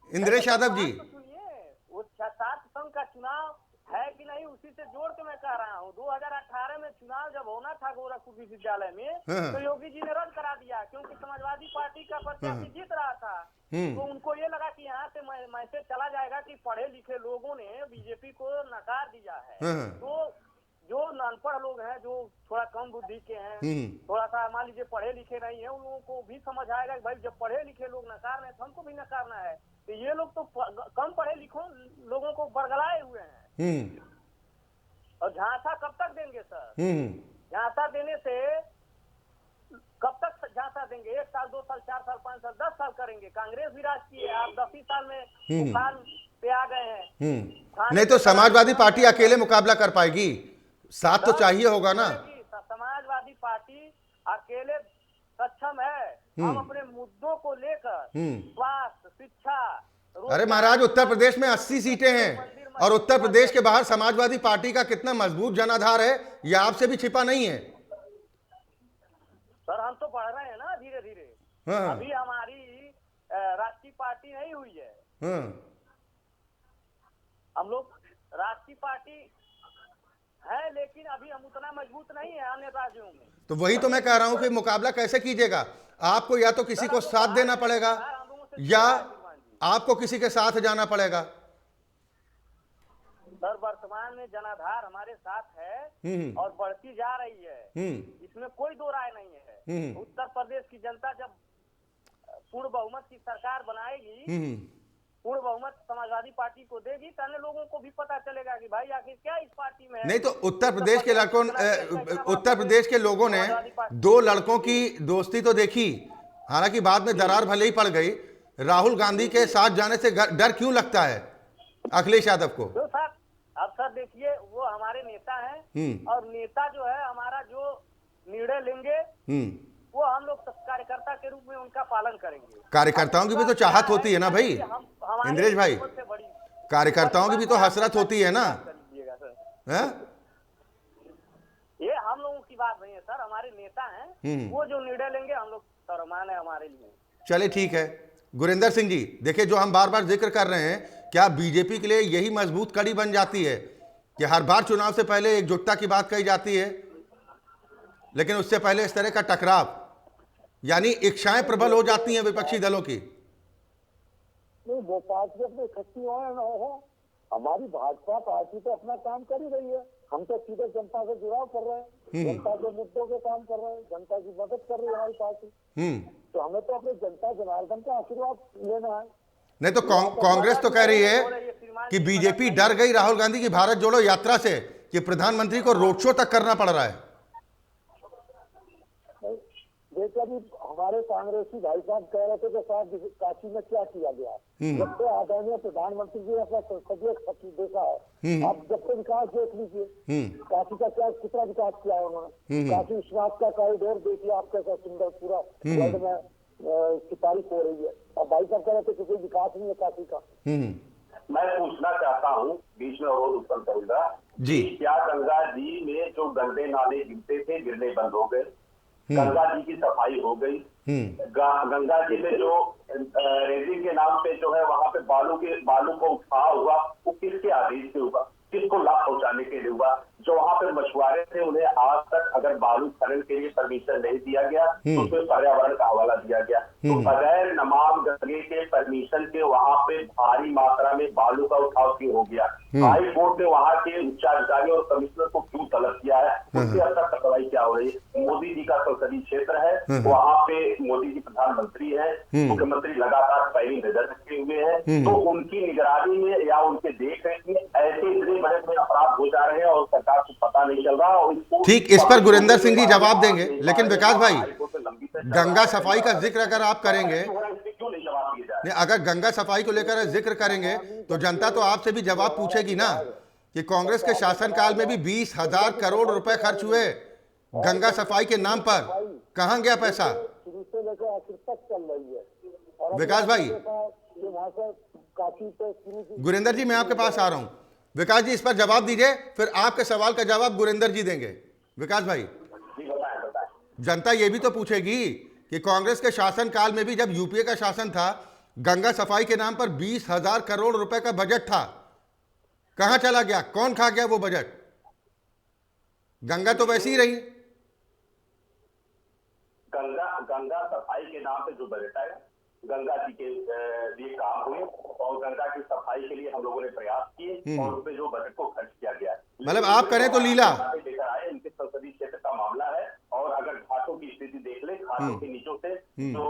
इंद्रेश यादव जी। सुनिए, वो छात्र संघ का चुनाव है कि नहीं, उसी से जोड़ के मैं कह रहा हूँ। 2018 में चुनाव जब होना था गोरखपुर विश्वविद्यालय में, तो योगी जी ने रद्द करा दिया, क्योंकि समाजवादी पार्टी का प्रत्याशी जीत रहा था। तो उनको ये लगा कि यहाँ से मैसेज चला जाएगा कि पढ़े लिखे लोगों ने बीजेपी को नकार दिया है। तो जो अनपढ़ लोग हैं, जो थोड़ा कम बुद्धि के हैं, थोड़ा सा मान लीजिए पढ़े लिखे नहीं है, उन लोगों को भी समझ आएगा कि भाई जब पढ़े लिखे लोग नकार रहे हैं तो हमको भी नकारना है। तो ये लोग तो कम पढ़े लिखों लोगों को बरगलाए हुए हैं। और झांसा कब तक देंगे सर? झांसा देने से कब तक झांसा देंगे? 1 साल, 2 साल, 4 साल, 5 साल, 10 साल करेंगे। कांग्रेस भी राज की है, आप 10 ही साल में उफान पे आ गए हैं। नहीं तो समाजवादी पार्टी अकेले मुकाबला कर पाएगी, साथ तो चाहिए होगा ना। समाजवादी पार्टी अकेले सक्षम है। हम अपने मुद्दों को लेकर स्वास्थ्य, शिक्षा। अरे महाराज, उत्तर प्रदेश में 80 सीटें हैं, और उत्तर प्रदेश के बाहर समाजवादी पार्टी का कितना मजबूत जनाधार है, यह आपसे भी छिपा नहीं है। सर, हम तो बढ़ रहे हैं ना धीरे धीरे। हाँ अभी हमारी राष्ट्रीय पार्टी नहीं हुई है। हाँ हम लोग राष्ट्रीय पार्टी है, लेकिन अभी हम उतना मजबूत नहीं है अन्य राज्यों में। तो वही तो मैं कह रहा हूं कि मुकाबला कैसे कीजिएगा? आपको या तो किसी को साथ देना पड़ेगा या आपको किसी के साथ जाना पड़ेगा। सर वर्तमान में जनाधार हमारे साथ है और बढ़ती जा रही है, इसमें कोई दो राय नहीं है। उत्तर प्रदेश की जनता जब पूर्ण बहुमत की सरकार बनाएगी, पूर्ण बहुमत समाजवादी पार्टी को देगी, तो अन्य लोगों को भी पता चलेगा कि भाई आखिर क्या इस पार्टी में है। नहीं तो उत्तर प्रदेश के लोगों ने 2 लड़कों की दोस्ती तो देखी, हालांकि बाद में दरार भले ही पड़ गई। राहुल गांधी के साथ जाने से डर क्यों लगता है अखिलेश यादव को? तो सर अब सर देखिए, वो हमारे नेता हैं और नेता जो है हमारा जो निर्णय लेंगे वो हम लोग कार्यकर्ता के रूप में उनका पालन करेंगे। कार्यकर्ताओं की भी तो चाहत होती है ना भाई इंद्रेश भाई, कार्यकर्ताओं की भी तो हसरत होती है ना। है? ये हम लोगों की बात नहीं है सर, हमारे नेता हैं, वो जो निर्णय लेंगे हम लोग सरमान है हमारे लिए। चले ठीक है। गुरिंदर सिंह जी देखिए, जो हम बार बार जिक्र कर रहे हैं, क्या बीजेपी के लिए यही मजबूत कड़ी बन जाती है कि हर बार चुनाव से पहले एकजुटता की बात कही जाती है, लेकिन उससे पहले इस तरह का टकराव, यानी इच्छाएं प्रबल हो जाती हैं विपक्षी दलों की? नहीं, वो पार्टी अपने इकट्ठी हो ना हो, हमारी भाजपा पार्टी तो अपना काम कर ही रही है। हम तो सीधे जनता से जुड़ाव कर रहे हैं, जनता के मुद्दों के काम कर रहे हैं, जनता की मदद कर रही है हमारी पार्टी। तो हमें तो अपने जनता जनार्दन का आशीर्वाद लेना है। नहीं तो कांग्रेस तो कह रही है कि बीजेपी डर गई राहुल गांधी की भारत जोड़ो यात्रा से कि प्रधानमंत्री को रोड शो तक करना पड़ रहा है। देखिए, अभी हमारे कांग्रेसी भाई साहब कह रहे थे कि साहब काशी में क्या किया गया। जब से आदरणीय प्रधानमंत्री जी ने अपना संसदीय सत्र देखा है, आप जब से विकास देख लीजिए, काशी का क्या कितना विकास किया है उन्होंने। काशी विश्वनाथ का कॉरिडोर देखिए आप, कैसा सुंदर पूरा वर्ल्ड में की तारीफ हो रही है। और भाई साहब कह रहे थे कि कोई विकास नहीं है काशी का। मैं पूछना चाहता हूँ, बीच में अवरोध उत्पन्न करूंगा जी, क्या गंगा जी में जो गंदे नाले गिरते थे गिरने बंद हो गए? गंगा जी की सफाई हो गई। गंगा जी में जो रेजिंग के नाम पे जो है वहां पे बालू को उठाव हुआ, वो किसके आदेश से हुआ? किसको लाभ पहुंचाने के लिए हुआ? जो वहां पे मछुआरे थे उन्हें आज तक अगर बालू खनन के लिए परमिशन नहीं दिया गया तो उसमें पर्यावरण का हवाला दिया गया। तो बगैर नमाम गंगे के परमिशन के वहां पे भारी मात्रा में बालू का उठाव क्यों हो गया? हाई कोर्ट ने वहां के उच्चाधिकारी और कमिश्नर को क्यों तलब किया है? उसकी अब तक कार्रवाई क्या हो रही है? मोदी जी का संसदीय क्षेत्र है, वहां पे मोदी जी प्रधानमंत्री है, मुख्यमंत्री लगातार पैनी नजर रखे हुए हैं, तो उनकी निगरानी में या उनके देख रेख में ऐसे इतने बड़े बड़े अपराध हो जा रहे हैं और सरकार को पता नहीं चल रहा। ठीक, इस पर गुरिंदर सिंह जी जवाब देंगे, लेकिन विकास भाई गंगा सफाई का जिक्र अगर आप करेंगे, नहीं अगर गंगा सफाई को लेकर जिक्र करेंगे तो जनता तो आपसे भी जवाब पूछेगी ना कि कांग्रेस के शासनकाल में भी 20,000 करोड़ रुपए खर्च हुए गंगा सफाई के नाम पर, कहां गया पैसा? शुरू से लेकर आखिर तक चल रही है। विकास भाई, गुरिंदर जी मैं आपके पास आ रहा हूं, विकास जी इस पर जवाब दीजिए, फिर आपके सवाल का जवाब गुरिंदर जी देंगे। विकास भाई, जनता ये भी तो पूछेगी कि कांग्रेस के शासनकाल में भी जब यूपीए का शासन था, गंगा सफाई के नाम पर 20,000 करोड़ रुपए का बजट था, कहां चला गया? कौन खा गया वो बजट? गंगा तो वैसी ही रही। गंगा सफाई के नाम पे जो बजट है, गंगा जी के लिए काम हुए और गंगा की सफाई के लिए हम लोगों ने प्रयास किए और उसमें जो बजट को खर्च किया गया है, मतलब आप करें तो लीला लेकर आए। इनके संसदीय क्षेत्र का मामला है और अगर घाटों की स्थिति देख ले, घाटों के नीचों से जो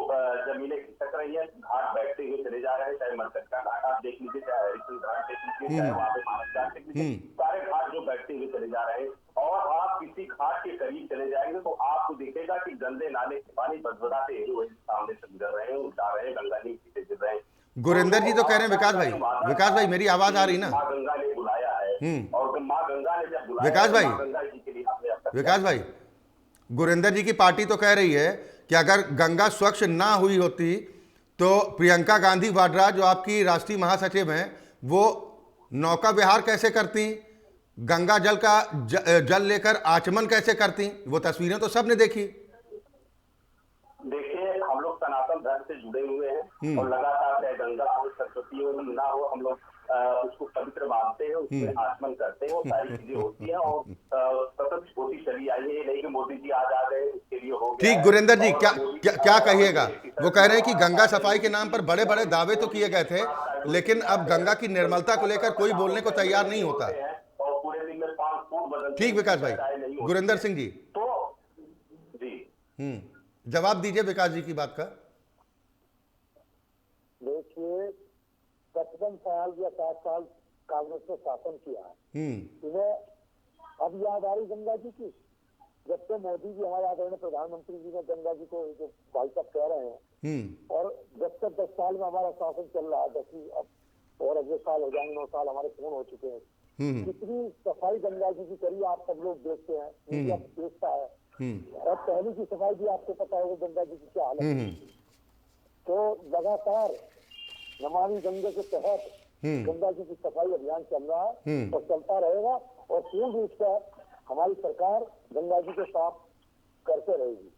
जमीनें खिसक रही है, घाट बैठते हुए चले जा रहे हैं, चाहे मरकट का घाट आप देख लीजिए, चाहे हरिशन घाट देख लीजिए, चाहे वहां पे मानस घाट देख लीजिए, सारे घाट जो बैठते हुए चले जा रहे हैं। और आप किसी घाट के करीब चले जाएंगे तो आपको दिखेगा कि गंदे नाले के पानी बदबदाते सामने से गुजर रहे हैं, उठा रहे हैं, गंगा जी पीछे गिर रहे हैं। गुरिंदर जी तो कह रहे हैं, विकास भाई मेरी आवाज आ रही ना? माँ गंगा ने बुलाया है और माँ गंगा ने जब बुलाया, विकास भाई, गंगा जी के लिए विकास भाई, गुरिंदर जी की पार्टी तो कह रही है कि अगर गंगा स्वच्छ ना हुई होती तो प्रियंका गांधी वाड्रा जो आपकी राष्ट्रीय महासचिव हैं, वो नौका विहार कैसे करती, गंगा जल का जल लेकर आचमन कैसे करती? वो तस्वीरें तो सबने देखी। देखिए, हम लोग सनातन जुड़े हुए हैं और लगातार चाहे गंगा हो, सरस्वती हो, यमुना हो, हम लोग उसको पवित्र मानते हैं, उसमें आचमन करते हैं, वो सारी चीजें होती हैं और सतत होती चली आई है। ये नहीं कि मोदी जी आज आ गए उसके लिए हो गया। ठीक, गुरिंदर जी क्या कहिएगा? वो कह रहे हैं कि गंगा सफाई के नाम पर बड़े बड़े दावे तो किए गए थे, लेकिन अब गंगा की निर्मलता को लेकर कोई बोलने को तैयार नहीं होता। और पूरे दिन में 5 फुट बदलते। ठीक विकास भाई, गुरिंदर सिंह जी तो जी जवाब दीजिए विकास जी की बात का। देखिए 55 साल या 60 साल कांग्रेस ने शासन किया है, इन्हें अब याद आ रही गंगा जी की? जब से मोदी जी हमारे आदरणीय प्रधानमंत्री जी ने गंगा जी को जो भाई साहब कह रहे हैं, और जब तक 10 साल में हमारा शासन चल रहा है, 10 अब और अगले साल हो जाएंगे, 9 साल हमारे पूर्ण हो चुके हैं, कितनी सफाई गंगा जी की करी आप सब लोग देखते हैं, मीडिया देखता है। और पहली की सफाई भी आपको पता होगा गंगा जी की क्या हालत है। तो लगातार नमामि गंगा के तहत गंगा जी की सफाई अभियान चल रहा है और चलता रहेगा, और पूर्ण रूप से हमारी सरकार गंगा जी को साफ करते रहेगी।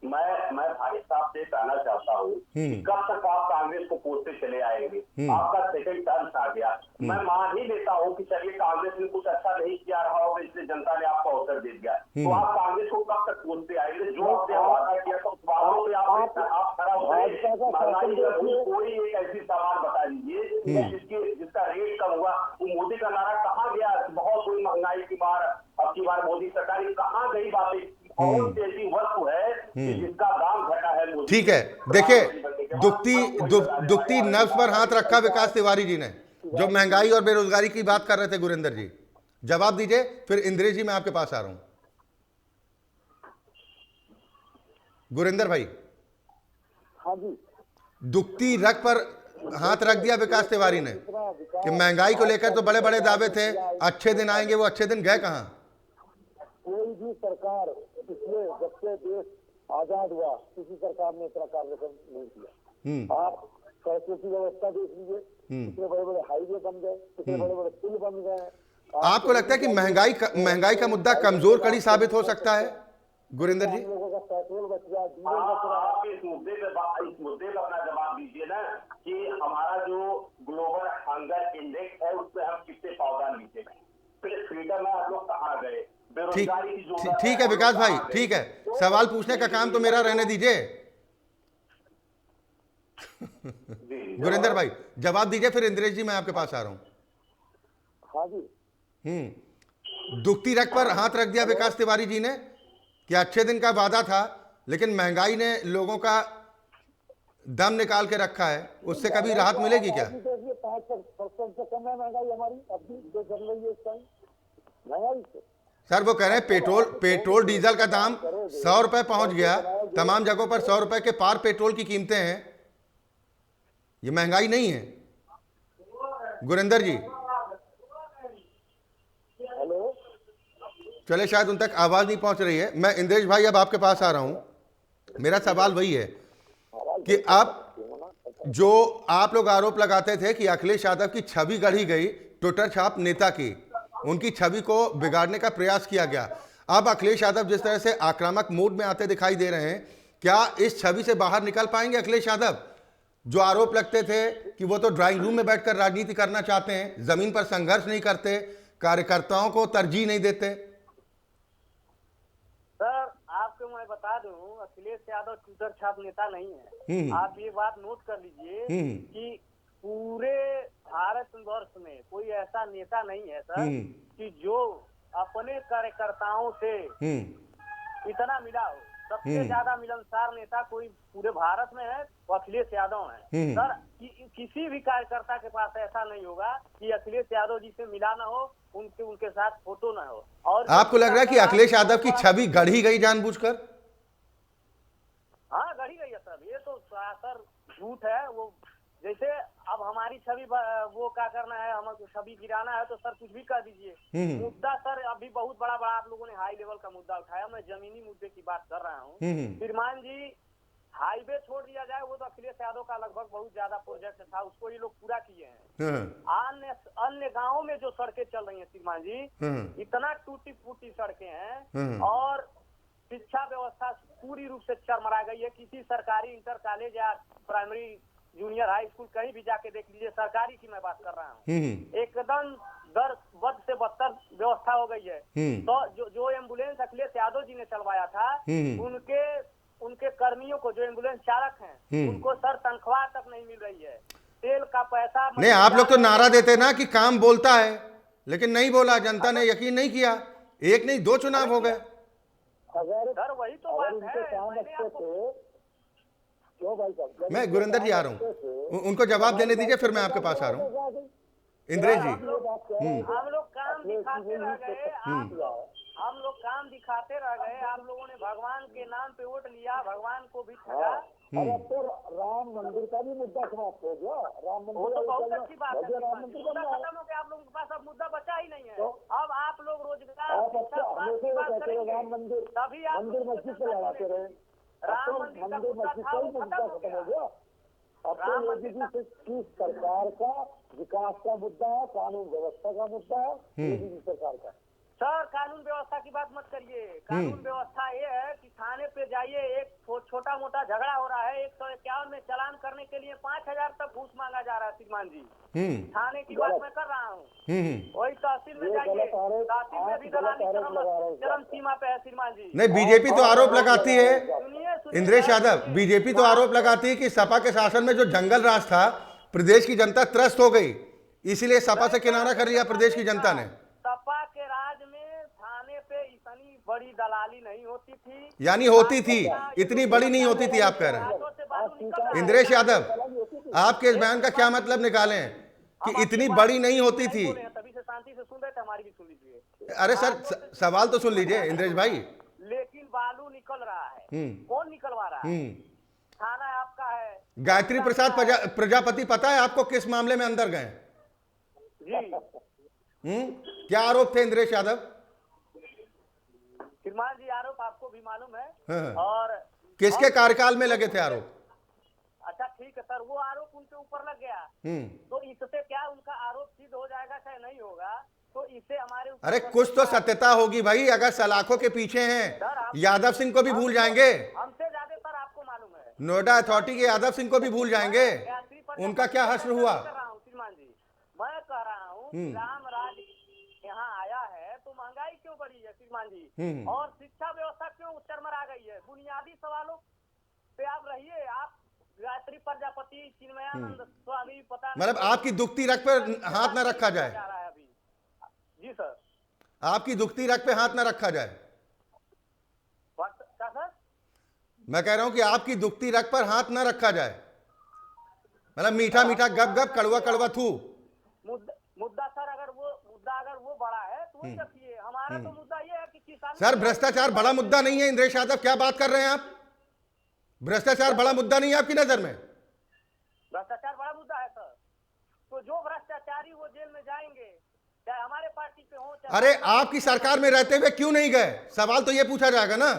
मैं भाई साहब से कहना चाहता हूँ कब तक आप कांग्रेस को कोसते चले आएंगे? आपका सेकंड टर्म आ गया। मैं मान ही लेता हूँ कि चलिए कांग्रेस ने कुछ अच्छा नहीं किया रहा होगा, इसलिए जनता ने आपको अवसर दे दिया, तो आप कांग्रेस को कब तक कोसते आएंगे? जो आपने वादा किया था उस वादों पे आप खड़ा उतरे। कोई एक ऐसी सवाल बता दीजिए जिसका रेट कम हुआ। वो मोदी का नारा कहाँ गया? बहुत हुई महंगाई की मार, अब की बार मोदी सरकार कहाँ गई बातें? और ऐसी वस्तु है जिसका दाम घटा है। ठीक है, देखिए दुखती नब्ज पर हाथ रखा विकास तिवारी जी ने, जो महंगाई और बेरोजगारी की बात कर रहे थे। गुरिंदर जी जवाब दीजिए, फिर इंद्रेश जी मैं आपके पास आ रहा हूं। गुरिंदर भाई, हाँ जी, दुखती रग पर हाथ रख दिया विकास तिवारी ने कि महंगाई को लेकर तो बड़े बड़े दावे थे, अच्छे दिन आएंगे, वो अच्छे दिन गए कहां? कोई भी सरकार पिछले जब से देश आजाद हुआ किसी सरकार ने इतना कार्यक्रम नहीं किया। आप सड़कों की व्यवस्था देख लीजिए, कितने बड़े बड़े हाईवे बन गए, कितने बड़े बड़े पुल बन गए। आपको लगता है कि महंगाई का मुद्दा कमजोर कड़ी साबित हो सकता है? गुरिंदर जी, लोगों का पेट्रोल बच गया, डीजल बच रहा है। आप इस मुद्दे पर अपना जवाब दीजिए ना कि हमारा जो ग्लोबल हंगर इंडेक्स है उसमें हम कितने पावदान नीचे गए, फिर फ्रीडम में आप लोग कहाँ गए? ठीक है विकास भाई, ठीक है, सवाल पूछने का काम तो मेरा रहने दीजिए। गुरिंदर भाई जवाब दीजिए, फिर इंद्रेश जी मैं आपके पास आ रहा हूं। हाँ जी, दुखती रग पर हाथ रख दिया विकास तिवारी जी ने कि अच्छे दिन का वादा था, लेकिन महंगाई ने लोगों का दम निकाल के रखा है, उससे कभी राहत मिलेगी क्या? 5% से कम है महंगाई हमारी, अब भी जो चल रही है इस टाइम महंगाई से। सर वो कह रहे हैं पेट्रोल डीजल का दाम 100 रुपए पहुंच गया, तमाम जगहों पर 100 रुपए के पार पेट्रोल की कीमतें हैं। ये महंगाई नहीं है? गुरिंदर जी हेलो, चले, शायद उन तक आवाज नहीं पहुंच रही है। मैं इंद्रेश भाई अब आपके पास आ रहा हूं। मेरा सवाल वही है कि अब जो आप लोग आरोप लगाते थे कि अखिलेश यादव की छवि गढ़ी गई ट्विटर छाप नेता की, उनकी छवि को बिगाड़ने का प्रयास किया गया, अब अखिलेश यादव जिस तरह से आक्रामक मूड में आते दिखाई दे रहे हैं, क्या इस छवि से बाहर निकल पाएंगे अखिलेश यादव? जो आरोप लगते थे कि वो तो ड्राइंग रूम में बैठकर राजनीति करना चाहते हैं, जमीन पर संघर्ष नहीं करते, कार्यकर्ताओं को तरजीह नहीं देते। सर आपको मैं बता दूं, अखिलेश यादव ट्विटर छाप नेता नहीं है। आप ये बात नोट कर लीजिए कि पूरे भारतवर्ष में कोई ऐसा नेता नहीं है सर कि जो अपने कार्यकर्ताओं से इतना मिला हो। सबसे ज्यादा मिलनसार नेता कोई पूरे भारत में है वो अखिलेश यादव है सर। किसी भी कार्यकर्ता के पास ऐसा नहीं होगा कि अखिलेश यादव जी से मिला ना हो, उनके साथ फोटो ना हो। और आपको लग रहा है कि अखिलेश यादव की छवि गढ़ी गई जानबूझकर? हाँ गढ़ी गई है सर, ये तो सर झूठ है। वो जैसे अब हमारी छवि वो क्या करना है, हमें छवि गिराना है तो सर कुछ भी कर दीजिए। मुद्दा सर अभी बहुत बड़ा बड़ा आप लोगों ने हाई लेवल का मुद्दा उठाया, मैं जमीनी मुद्दे की बात कर रहा हूँ। श्रीमान जी हाईवे छोड़ दिया जाए, वो तो अखिलेश यादव का लगभग बहुत ज्यादा प्रोजेक्ट था, उसको ये लोग पूरा किए हैं। अन्य गाँवों में जो सड़कें चल रही है श्रीमान जी, इतना टूटी फूटी सड़कें हैं और शिक्षा व्यवस्था पूरी रूप से चरमरा गई है। किसी सरकारी इंटर कॉलेज या प्राइमरी जूनियर हाई स्कूल कहीं भी जाके देख लीजिए, सरकारी की मैं बात कर रहा हूँ, एकदम दर बद से बदतर व्यवस्था हो गई है। तो जो एम्बुलेंस अखिलेश यादव जी ने चलवाया था, उनके कर्मियों को, जो एम्बुलेंस चालक हैं, उनको सर तनख्वाह तक नहीं मिल रही है। तेल का पैसा नहीं, आप लोग तो नारा देते ना कि काम बोलता है, लेकिन नहीं बोला, जनता ने यकीन नहीं किया। एक नहीं 2 चुनाव हो गए। सर वही तो बात है। मैंने आपको मैं गुरिंदर जी आ रहा हूँ, उनको जवाब देने दीजिए, फिर मैं आपके पास आ रहा हूँ। इंद्रेश जी, हम लोग काम दिखाते रह गए, हम लोग काम दिखाते रह गए। आप लोगों ने भगवान के नाम पे वोट लिया, भगवान को भी ठगा। तो राम मंदिर का भी मुद्दा समाप्त हो गया। राम वो मंदिर तो बहुत अच्छी बात है। राम मंदिर मुद्दा बन रहा है। खत्म हो गया, आप लोगों के पास अब मुद्दा बचा ही नहीं है। तो अब आप लोग रोजगार, आप शिक्षा, अच्छा स्वास्थ्य की हमेशा बात कहते रहे करेंगे, राम मंदिर, तभी आप मंदिर लोग मस्जिद से लड़ाते रहे। राम मंदिर का मंदिर मुद्दा मस्जिद था, का वो ही मुद्दा खत्म हो खत्म हो गया। गया। अब राम तो मंदिर योगी जी की सरकार का विकास का मुद्दा है, कानून व्यवस्था का मुद्दा है, योगी जी सरकार का। सर कानून व्यवस्था की बात मत करिए। कानून व्यवस्था ये है कि थाने पे जाइए, एक छोटा मोटा झगड़ा हो रहा है, 151 में चालान करने के लिए 5000 तक घूस मांगा जा रहा है। श्रीमान जी, थाने की बात मैं कर रहा हूँ। वही तहसील में जाइए, तहसील में भी दलाली चरम सीमा पे है। श्रीमान जी, नहीं, बीजेपी तो आरोप लगाती है, सुनिए इंद्रेश यादव, बीजेपी तो आरोप लगाती है कि सपा के शासन में जो जंगल राज था, प्रदेश की जनता त्रस्त हो गई, इसीलिए सपा से किनारा कर लिया प्रदेश की जनता ने। सपा के राज में थाने पे इतनी बड़ी दलाली नहीं होती थी, यानी होती थी, इतनी बड़ी नहीं होती थी, आप कह रहे हैं। इंद्रेश यादव, आपके इस बयान का क्या मतलब निकालें कि इतनी बड़ी नहीं होती थी? तभी से शांति से सुन रहे थे, हमारी भी सुन लीजिए। अरे सर, सवाल तो सुन लीजिए इंद्रेश भाई। लेकिन बालू निकल रहा है, कौन निकलवा रहा है? थाना आपका है। गायत्री प्रसाद प्रजापति पता है आपको किस मामले में अंदर गए? जी, क्या आरोप थे इंद्रेश यादव? श्रीमान जी, आरोप आपको भी मालूम है। हाँ। और किसके कार्यकाल में लगे थे आरोप? अच्छा ठीक है सर, वो आरोप उनके ऊपर लग गया, तो इससे क्या उनका आरोप सिद्ध हो जाएगा चाहे नहीं होगा, तो इससे हमारे ऊपर। अरे कुछ तो सत्यता होगी भाई। अगर सलाखों के पीछे हैं, यादव सिंह को भी भूल जाएंगे। हमसे ज्यादा सर आपको मालूम है। नोएडा अथॉरिटी के यादव सिंह को भी भूल जाएंगे। उनका क्या हश्र हुआ? श्रीमान जी, मैं कह रहा हूँ राम राज यहाँ आया है तो महंगाई क्यों बढ़ी है श्रीमान जी, और शिक्षा व्यवस्था क्यों चरमरा गई है? बुनियादी सवालों पे आप रहिए। आप गायत्री प्रजापति, चिन्मयानंद स्वामी, पता मतलब आपकी दुखती रख पर हाथ न रखा जाए। अभी जी सर, आपकी दुखती रख पे हाथ न रखा जाए। क्या सर? मैं कह रहा हूं कि आपकी दुखती रख पर हाथ न रखा जाए। मतलब मीठा मीठा गप गप, कड़वा कड़वा थू। मुद्दा सर, अगर वो बड़ा है तो वही रखिए। हमारा तो मुद्दा ये है कि किसान। सर भ्रष्टाचार बड़ा मुद्दा नहीं है इंद्रेश यादव, क्या बात कर रहे हैं आप? भ्रष्टाचार बड़ा मुद्दा नहीं है आपकी नजर में? भ्रष्टाचार बड़ा मुद्दा है सर, तो जो भ्रष्टाचारी वो जेल में जाएंगे, चाहे हमारे पार्टी पे हो। अरे आपकी सरकार में रहते हुए क्यों नहीं गए? सवाल तो ये पूछा जाएगा ना।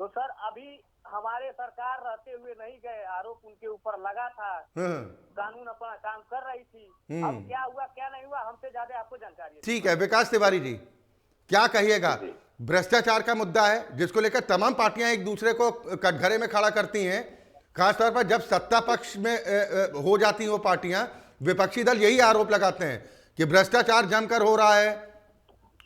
तो सर अभी हमारे सरकार रहते हुए नहीं गए, आरोप उनके ऊपर लगा था, कानून अपना काम कर रही थी। अब क्या हुआ क्या नहीं हुआ, हमसे ज्यादा आपको जानकारी है। ठीक है, विकास तिवारी जी क्या कहिएगा? भ्रष्टाचार का मुद्दा है जिसको लेकर तमाम पार्टियां एक दूसरे को कटघरे में खड़ा करती हैं, खासतौर पर जब सत्ता पक्ष में हो जाती हैं वो पार्टियां। विपक्षी दल यही आरोप लगाते हैं कि भ्रष्टाचार जमकर हो रहा है,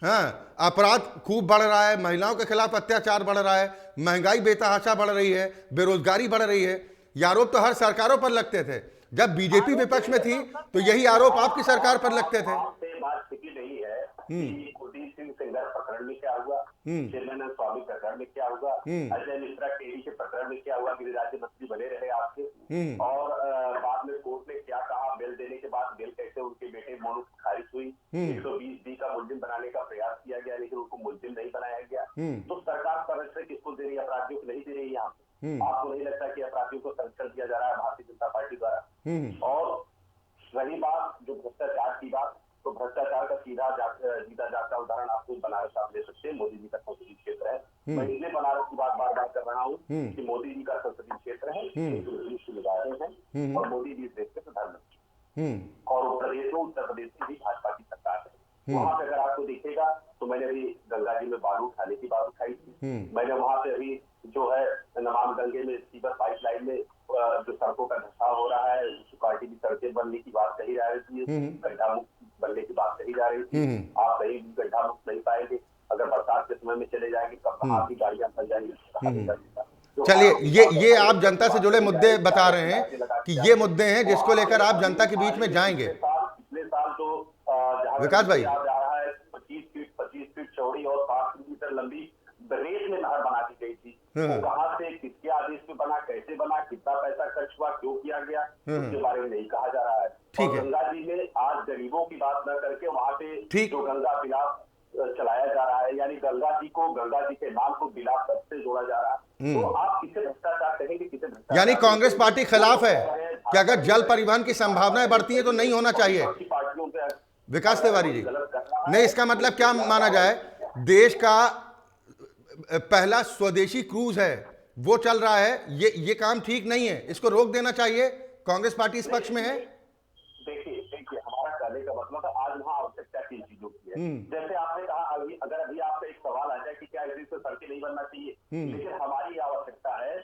हाँ, अपराध खूब बढ़ रहा है, महिलाओं के खिलाफ अत्याचार बढ़ रहा है, महंगाई बेतहाशा बढ़ रही है, बेरोजगारी बढ़ रही है। ये आरोप तो हर सरकारों पर लगते थे। जब बीजेपी विपक्ष में थी तो यही आरोप आपकी सरकार पर लगते थे। बात टिकी नहीं है कि कुलदीप सिंह सेंगर प्रकरण में क्या हुआ, चिन्मयानंद स्वामी प्रकरण में क्या हुआ, अजय मिश्रा टेरी के प्रकरण में क्या हुआ, गृह राज्य मंत्री बने रहे आपके, और बाद में कोर्ट ने क्या कहा, बेल देने के बाद बेल कैसे उनके बेटे मोनू की खारिज हुई, 120B का मुलजिम बनाने का प्रयास किया गया लेकिन उनको मुलजिम नहीं बनाया गया। तो सरकार संरक्षण किसको दे रही है? अपराधियों को नहीं दे रही है। यहाँ आपको नहीं लगता कि अपराधियों को संरक्षण दिया जा रहा है भारतीय जनता पार्टी द्वारा? और रही बात जो भ्रष्टाचार की बात, तो भ्रष्टाचार का सीधा जीता जाता उदाहरण आपको बनारस आप ले सकते हैं। मोदी जी का संसदीय क्षेत्र है। मैं इसलिए बनारस की बात बार बार कर रहा हूँ कि मोदी जी का संसदीय क्षेत्र है, लगाए हैं, और मोदी जी देश के प्रधानमंत्री, और उत्तर प्रदेश में भी भाजपा की सरकार है। वहां पे अगर आपको दिखेगा तो मैंने अभी गंगा जी में बालू उठाने की बात उठाई थी। मैंने वहां पे अभी जो है नमामि गंगे में सीवर पाइपलाइन में जो सड़कों का धंसाव हो रहा है, सुकाटी की सड़कें बनने की बात कही जा रही थी, गड्ढा मुक्त बनने की बात कही जा रही थी। आप कहीं भी गड्ढा मुक्त नहीं पाएंगे। अगर बरसात के समय में चले जाएंगे कब कहाँ की गाड़ियां फंस जाएंगी। चलिए, ये आप जनता से जुड़े मुद्दे बता रहे हैं कि ये मुद्दे हैं जिसको लेकर आप जनता के बीच में जाएंगे। पिछले साल तो विकास भाई, जा रहा है 25 फीट चौड़ी और 5 किलोमीटर लंबी रेत में नहर बना दी गई थी। वो कहाँ से, किसके आदेश पे बना, कैसे बना, कितना पैसा खर्च हुआ, क्यों किया गया, उसके बारे में नहीं कहा जा रहा है। ठीक है। गंगा जी में आज गरीबों की बात न करके वहाँ पे जो गंगा बिलाप चलाया जा रहा है, यानी गंगा जी के नाम को बिलाप से जोड़ा जा रहा है, तो आप किसे भ्रष्टाचार कहेंगे, किसे भ्रष्टाचार? यानी कांग्रेस पार्टी खिलाफ है कि अगर जल परिवहन की संभावनाएं बढ़ती है तो नहीं होना चाहिए। विकास तिवारी जी, नहीं, इसका मतलब क्या माना जाए, देश का पहला स्वदेशी क्रूज है वो चल रहा है, ये काम ठीक नहीं है, इसको रोक देना चाहिए। कांग्रेस पार्टी इस पक्ष में है। देखिए हमारा कहने का मतलब है आज वहाँ आवश्यकता की चीजों की है। जैसे आपने कहा अभी आपका एक सवाल आ जाए कि क्या इस से सड़कें नहीं बनना चाहिए, लेकिन हमारी आवश्यकता है।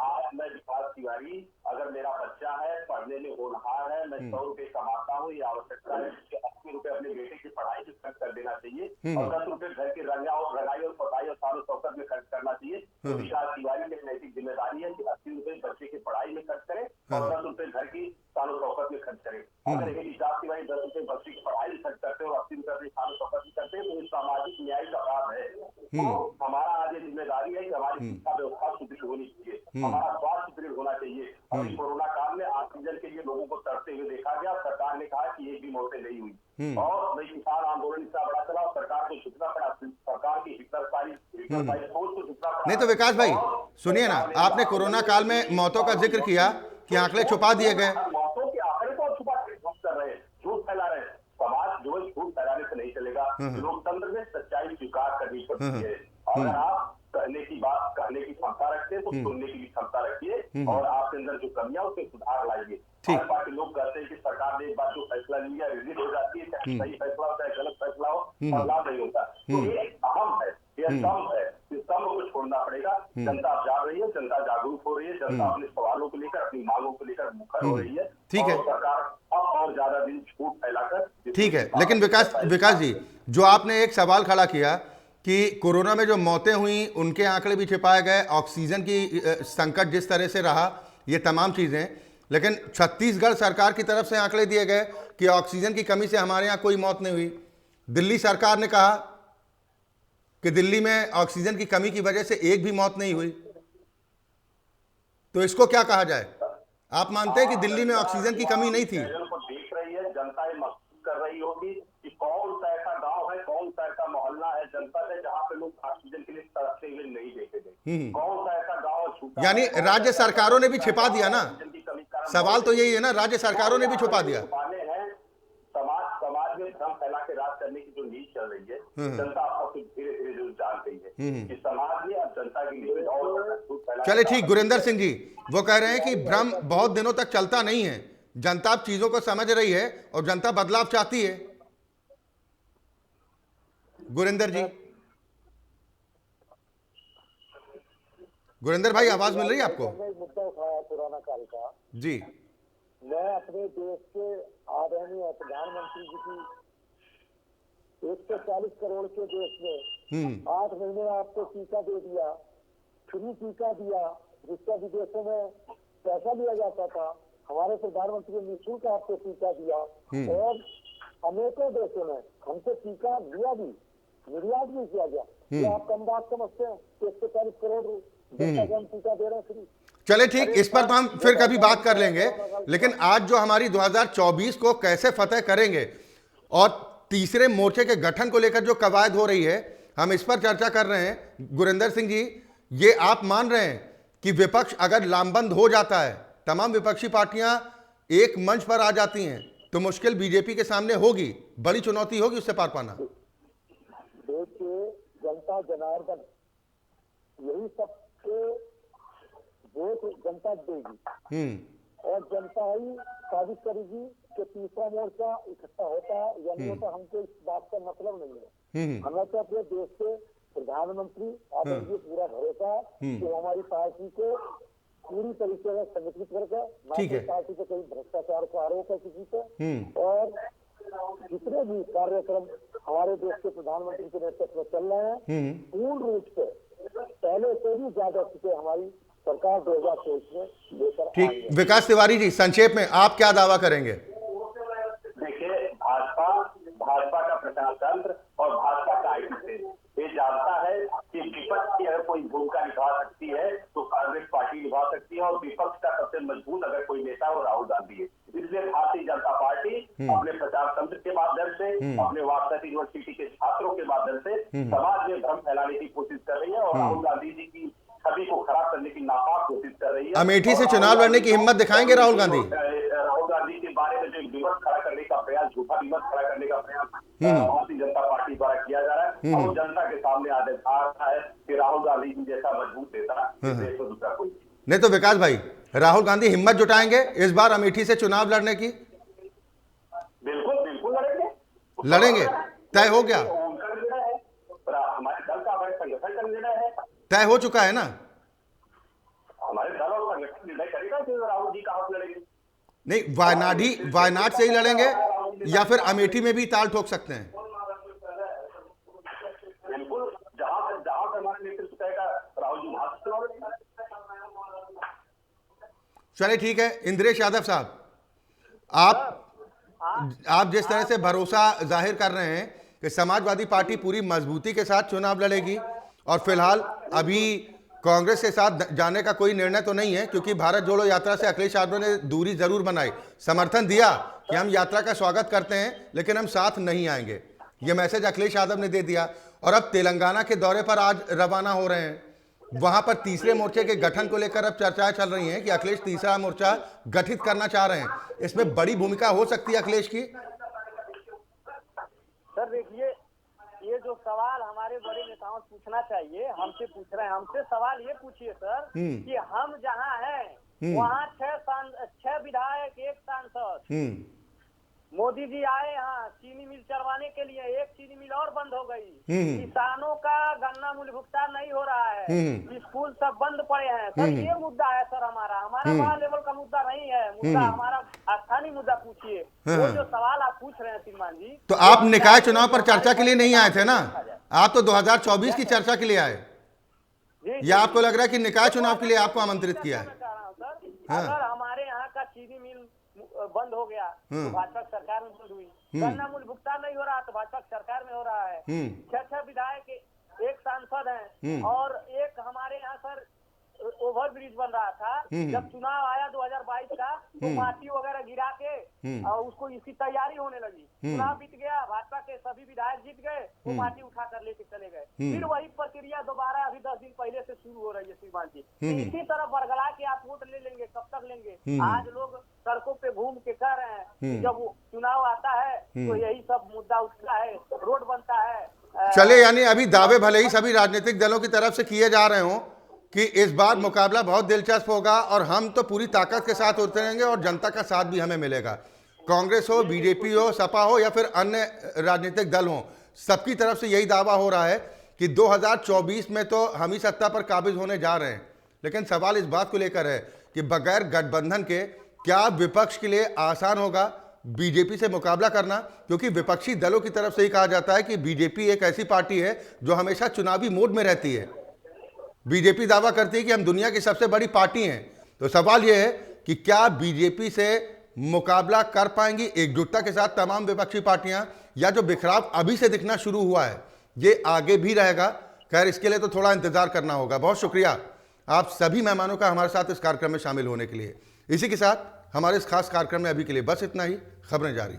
आज मैं विकास तिवारी, अगर मेरा बच्चा है, पढ़ने में होनहार है, मैं 100 रुपए कमाता हूँ, ये आवश्यकता है कि 80 रुपए अपने बेटे की पढ़ाई में खर्च कर देना चाहिए और 10 रुपए घर के रंगाई और पताई और सालों शौकत में खर्च करना चाहिए। तो विकास तिवारी की नैतिक जिम्मेदारी है कि 80 रुपए बच्चे की पढ़ाई में खर्च करें और 10 रुपए घर की सालों शौकत में खर्च करें। अगर यही विकास तिवारी 10 रुपए बच्चे की पढ़ाई में खर्च करते हैं और 80 रुपए अपनी सालों शौकत में करते हैं तो ये सामाजिक न्याय का अपराध है। तो हमारा आज ये जिम्मेदारी है कि हमारी शिक्षा व्यवस्था सुदृढ़ होनी चाहिए, हमारा स्वास्थ्य सुदृढ़ होना चाहिए। अभी कोरोना काल में ऑक्सीजन के लिए लोगों को तरसते हुए देखा गया, सरकार ने कहा कि एक भी मौतें नहीं हुई और भाई किसान आंदोलन इतना बड़ा चला और सरकार को झुकना पड़ा, सरकार की हिटलरशाही सोच को झुकना पड़ा। नहीं तो विकास भाई सुनिए ना, आपने कोरोना काल में मौतों का जिक्र किया कि आंकड़े छुपा दिए गए। मौतों के आंकड़े को छुपा कर रहे हैं, झूठ फैला रहे हैं। समाज जो है झूठ फैलाने से नहीं चलेगा। लोकतंत्र में सच्चाई स्वीकार करनी पड़ती है। अगर आप कहने की क्षमता रखते हैं तो सुनने की भी क्षमता रखिए और आपके अंदर जो कमियां उसमें सुधार लाइए। भाजपा के लोग कहते हैं कि सरकार ने एक बार जो फैसला लिया रिलीज हो जाती है, चाहे सही फैसला हो चाहे गलत फैसला हो, बदलाव नहीं होता। तो ये अहम है, ये स्तंभ है, इस स्तंभ को छोड़ना पड़ेगा। जनता अब जा रही है, जनता जागरूक हो रही है, जनता अपने सवालों को लेकर, अपनी मांगों को लेकर मुखर हो रही है। ठीक है, सरकार अब और ज्यादा दिन झूठ फैलाकर, ठीक है। लेकिन विकास जी, जो आपने एक सवाल खड़ा किया कि कोरोना में जो मौतें हुई उनके आंकड़े भी छिपाए गए, ऑक्सीजन की संकट जिस तरह से रहा, ये तमाम चीज़ें, लेकिन छत्तीसगढ़ सरकार की तरफ से आंकड़े दिए गए कि ऑक्सीजन की कमी से हमारे यहाँ कोई मौत नहीं हुई। दिल्ली सरकार ने कहा कि दिल्ली में ऑक्सीजन की कमी की वजह से एक भी मौत नहीं हुई। तो इसको क्या कहा जाए? आप मानते हैं कि दिल्ली में ऑक्सीजन की कमी नहीं थी? देख रही है जनता, ये महसूस कर रही होगी कि कौन सा ऐसा गांव है, कौन सा ऐसा मोहल्ला है जनता से जहां पे लोग ऑक्सीजन के लिए तरसते हुए नहीं देखे गए। कौन सा ऐसा गांव, यानी राज्य सरकारों ने भी छिपा दिया ना। सवाल तो यही है ना, राज्य सरकारों ने भी छुपा दिया। समाज में भ्रम फैला के राज करने की जो नीति चल रही है, जनता अब धीरे धीरे जो जान गई है कि समाज में अब जनता की नीति और। चले ठीक, गुरिंदर सिंह जी वो कह रहे हैं कि भ्रम बहुत दिनों तक चलता नहीं है, जनता अब चीजों को समझ रही है और जनता बदलाव चाहती है। गुरिंदर जी, गुरिंदर भाई आवाज मिल रही है आपको? मुद्दा उठाया कोरोना काल का जी। मैं अपने देश के आदरणीय प्रधानमंत्री जी की 140 करोड़ के देश में 8 महीने आपको टीका दे दिया, फ्री टीका दिया, जिसका विदेशों में पैसा लिया जाता था। हमारे प्रधानमंत्री ने निःशुल्क आपको टीका दिया और अनेकों देशों में हमसे टीका लिया भी, निर्यात भी किया गया। क्या आप कम बात समझते हैं? 140 करोड़ टीका दे रहे हैं फ्री। चले ठीक, इस पर तो हम फिर कभी बात कर लेंगे, लेकिन आज जो हमारी 2024 को कैसे फतेह करेंगे और तीसरे मोर्चे के गठन को लेकर जो कवायद हो रही है, हम इस पर चर्चा कर रहे हैं। गुरिंदर सिंह जी, ये आप मान रहे हैं कि विपक्ष अगर लामबंद हो जाता है, तमाम विपक्षी पार्टियां एक मंच पर आ जाती हैं, तो मुश्किल बीजेपी के सामने होगी, बड़ी चुनौती होगी उससे पार पाना? देखिए, जनता जनार्दन, यही सबके वोट जनता देगी और जनता ही साबित करेगी कि तीसरा मोर्चा इकट्ठा होता है या नहीं होता, हमको इस बात का मतलब नहीं है। हमें तो अपने देश के प्रधानमंत्री आदरणीय पूरा भरोसा है कि वो हमारी पार्टी को पूरी तरीके से संगठित करके, ना पार्टी पे कोई भ्रष्टाचार का आरोप है किसी पे, और जितने भी कार्यक्रम हमारे देश के प्रधानमंत्री के नेतृत्व में चल रहे हैं, पूर्ण रूप से पहले से भी ज्यादा चीजें हमारी सरकार 2023 में लेकर ठीक। आएंगे। विकास तिवारी जी, संक्षेप में आप क्या दावा करेंगे? देखिए, भाजपा का प्रचार तंत्र और भाजपा का आईटी ये जानता है कि विपक्ष की अगर कोई भूमिका निभा सकती है तो कांग्रेस पार्टी निभा सकती है, और विपक्ष का सबसे मजबूत अगर कोई नेता वो राहुल गांधी है। इसलिए भारतीय जनता पार्टी अपने प्रचार तंत्र के माध्यम से, अपने वाराणसी यूनिवर्सिटी के छात्रों के माध्यम से समाज में भ्रम फैलाने की कोशिश कर रही है, और राहुल गांधी जी की छवि को खराब करने की नापाक कोशिश कर रही है। अमेठी से चुनाव लड़ने की हिम्मत दिखाएंगे राहुल गांधी? राहुल गांधी के बारे में जो एक विमर्श खड़ा करने का प्रयास, झूठा विमर्श खड़ा करने का प्रयास भारतीय जनता पार्टी द्वारा किया जा रहा है, और जनता के सामने आ रहा है कि राहुल गांधी जी जैसा मजबूत नेता देश में दूसरा कोई नहीं। तो विकास भाई, राहुल गांधी हिम्मत जुटाएंगे इस बार अमेठी से चुनाव लड़ने की? बिल्कुल बिल्कुल लड़ेंगे, तय हो गया, उनका निर्णय है, हमारे दल का, हमारे संगठन का निर्णय है, तय हो चुका है ना? हमारे दल और संगठन निर्णय करेगा कि राहुल जी कहां से लड़ेंगे। नहीं, वायनाड से ही लड़ेंगे या फिर अमेठी में भी ताल ठोक सकते हैं? बिल्कुल, जहां से हमारा नेतृत्व कहेगा राहुल जी वहां से चुनाव लड़ेंगे। चलिए ठीक है। इंद्रेश यादव साहब, आप जिस तरह से भरोसा जाहिर कर रहे हैं कि समाजवादी पार्टी पूरी मजबूती के साथ चुनाव लड़ेगी, और फिलहाल अभी कांग्रेस के साथ जाने का कोई निर्णय तो नहीं है, क्योंकि भारत जोड़ो यात्रा से अखिलेश यादव ने दूरी जरूर बनाई, समर्थन दिया कि हम यात्रा का स्वागत करते हैं लेकिन हम साथ नहीं आएंगे, ये मैसेज अखिलेश यादव ने दे दिया। और अब तेलंगाना के दौरे पर आज रवाना हो रहे हैं, वहां पर तीसरे मोर्चे के गठन को लेकर अब चर्चाएं चल रही हैं कि अखिलेश तीसरा मोर्चा गठित करना चाह रहे हैं। इसमें बड़ी भूमिका हो सकती है अखिलेश की? सर देखिए, ये जो सवाल हमारे बड़े नेताओं से पूछना चाहिए, हमसे पूछ रहे हैं, हमसे सवाल ये पूछिए सर कि हम जहाँ हैं वहाँ 6 विधायक, 1 सांसद, मोदी जी आए यहाँ चीनी मिल चलवाने के लिए, 1 चीनी मिल और बंद हो गई, किसानों का गन्ना मूल्य भुगतान नहीं हो रहा है, स्कूल सब बंद पड़े हैं। सर ये मुद्दा है सर, हमारा बड़ा लेवल का मुद्दा नहीं है, मुद्दा हमारा स्थानीय मुद्दा पूछिए। वो जो सवाल आप पूछ रहे हैं श्रीमान जी, तो आप निकाय चुनाव पर चर्चा के लिए नहीं आए थे ना? आप तो 2024 की चर्चा के लिए आए, या आपको लग रहा है कि निकाय चुनाव के लिए आपको आमंत्रित किया है? अगर हमारे यहाँ का चीनी मिल बंद हो गया तो भाजपा सरकार में बंद हुई, गन्ना मूल्य भुगतान नहीं हो रहा तो भाजपा सरकार में हो रहा है, 6 विधायक, 1 सांसद हैं, और एक हमारे यहाँ सर ओवर ब्रिज बन रहा था। जब चुनाव आया 2022 का तो माटी वगैरह गिरा के और उसको इसकी तैयारी होने लगी, चुनाव बीत गया, भाजपा के सभी विधायक जीत गए, वो माटी उठा कर लेके चले गए, फिर वही प्रक्रिया दोबारा अभी 10 दिन पहले से शुरू हो रही है श्रीमान जी। इसी तरह बरगला के आप वोट ले लेंगे, कब तक लेंगे? आज लोग सड़कों पे घूम के कह रहे हैं कि जब चुनाव आता है तो यही सब मुद्दा उठता है, रोड बनता है। चले, यानी अभी दावे भले ही सभी राजनीतिक दलों की तरफ से किए जा रहे हों कि इस बार मुकाबला बहुत दिलचस्प होगा और हम तो पूरी ताकत के साथ उतरेंगे और जनता का साथ भी हमें मिलेगा, कांग्रेस हो, बीजेपी हो, सपा हो या फिर अन्य राजनीतिक दल हो, सबकी तरफ से यही दावा हो रहा है कि 2024 में तो हम ही सत्ता पर काबिज होने जा रहे हैं। लेकिन सवाल इस बात को लेकर है कि बगैर गठबंधन के क्या विपक्ष के लिए आसान होगा बीजेपी से मुकाबला करना? क्योंकि विपक्षी दलों की तरफ से ही कहा जाता है कि बीजेपी एक ऐसी पार्टी है जो हमेशा चुनावी मोड में रहती है। बीजेपी दावा करती है कि हम दुनिया की सबसे बड़ी पार्टी हैं। तो सवाल यह है कि क्या बीजेपी से मुकाबला कर पाएंगी एकजुटता के साथ तमाम विपक्षी पार्टियां, या जो बिखराव अभी से दिखना शुरू हुआ है ये आगे भी रहेगा? खैर, इसके लिए तो थोड़ा इंतजार करना होगा। बहुत शुक्रिया आप सभी मेहमानों का हमारे साथ इस कार्यक्रम में शामिल होने के लिए। इसी के साथ हमारे इस खास कार्यक्रम में अभी के लिए बस इतना ही। खबरें जारी।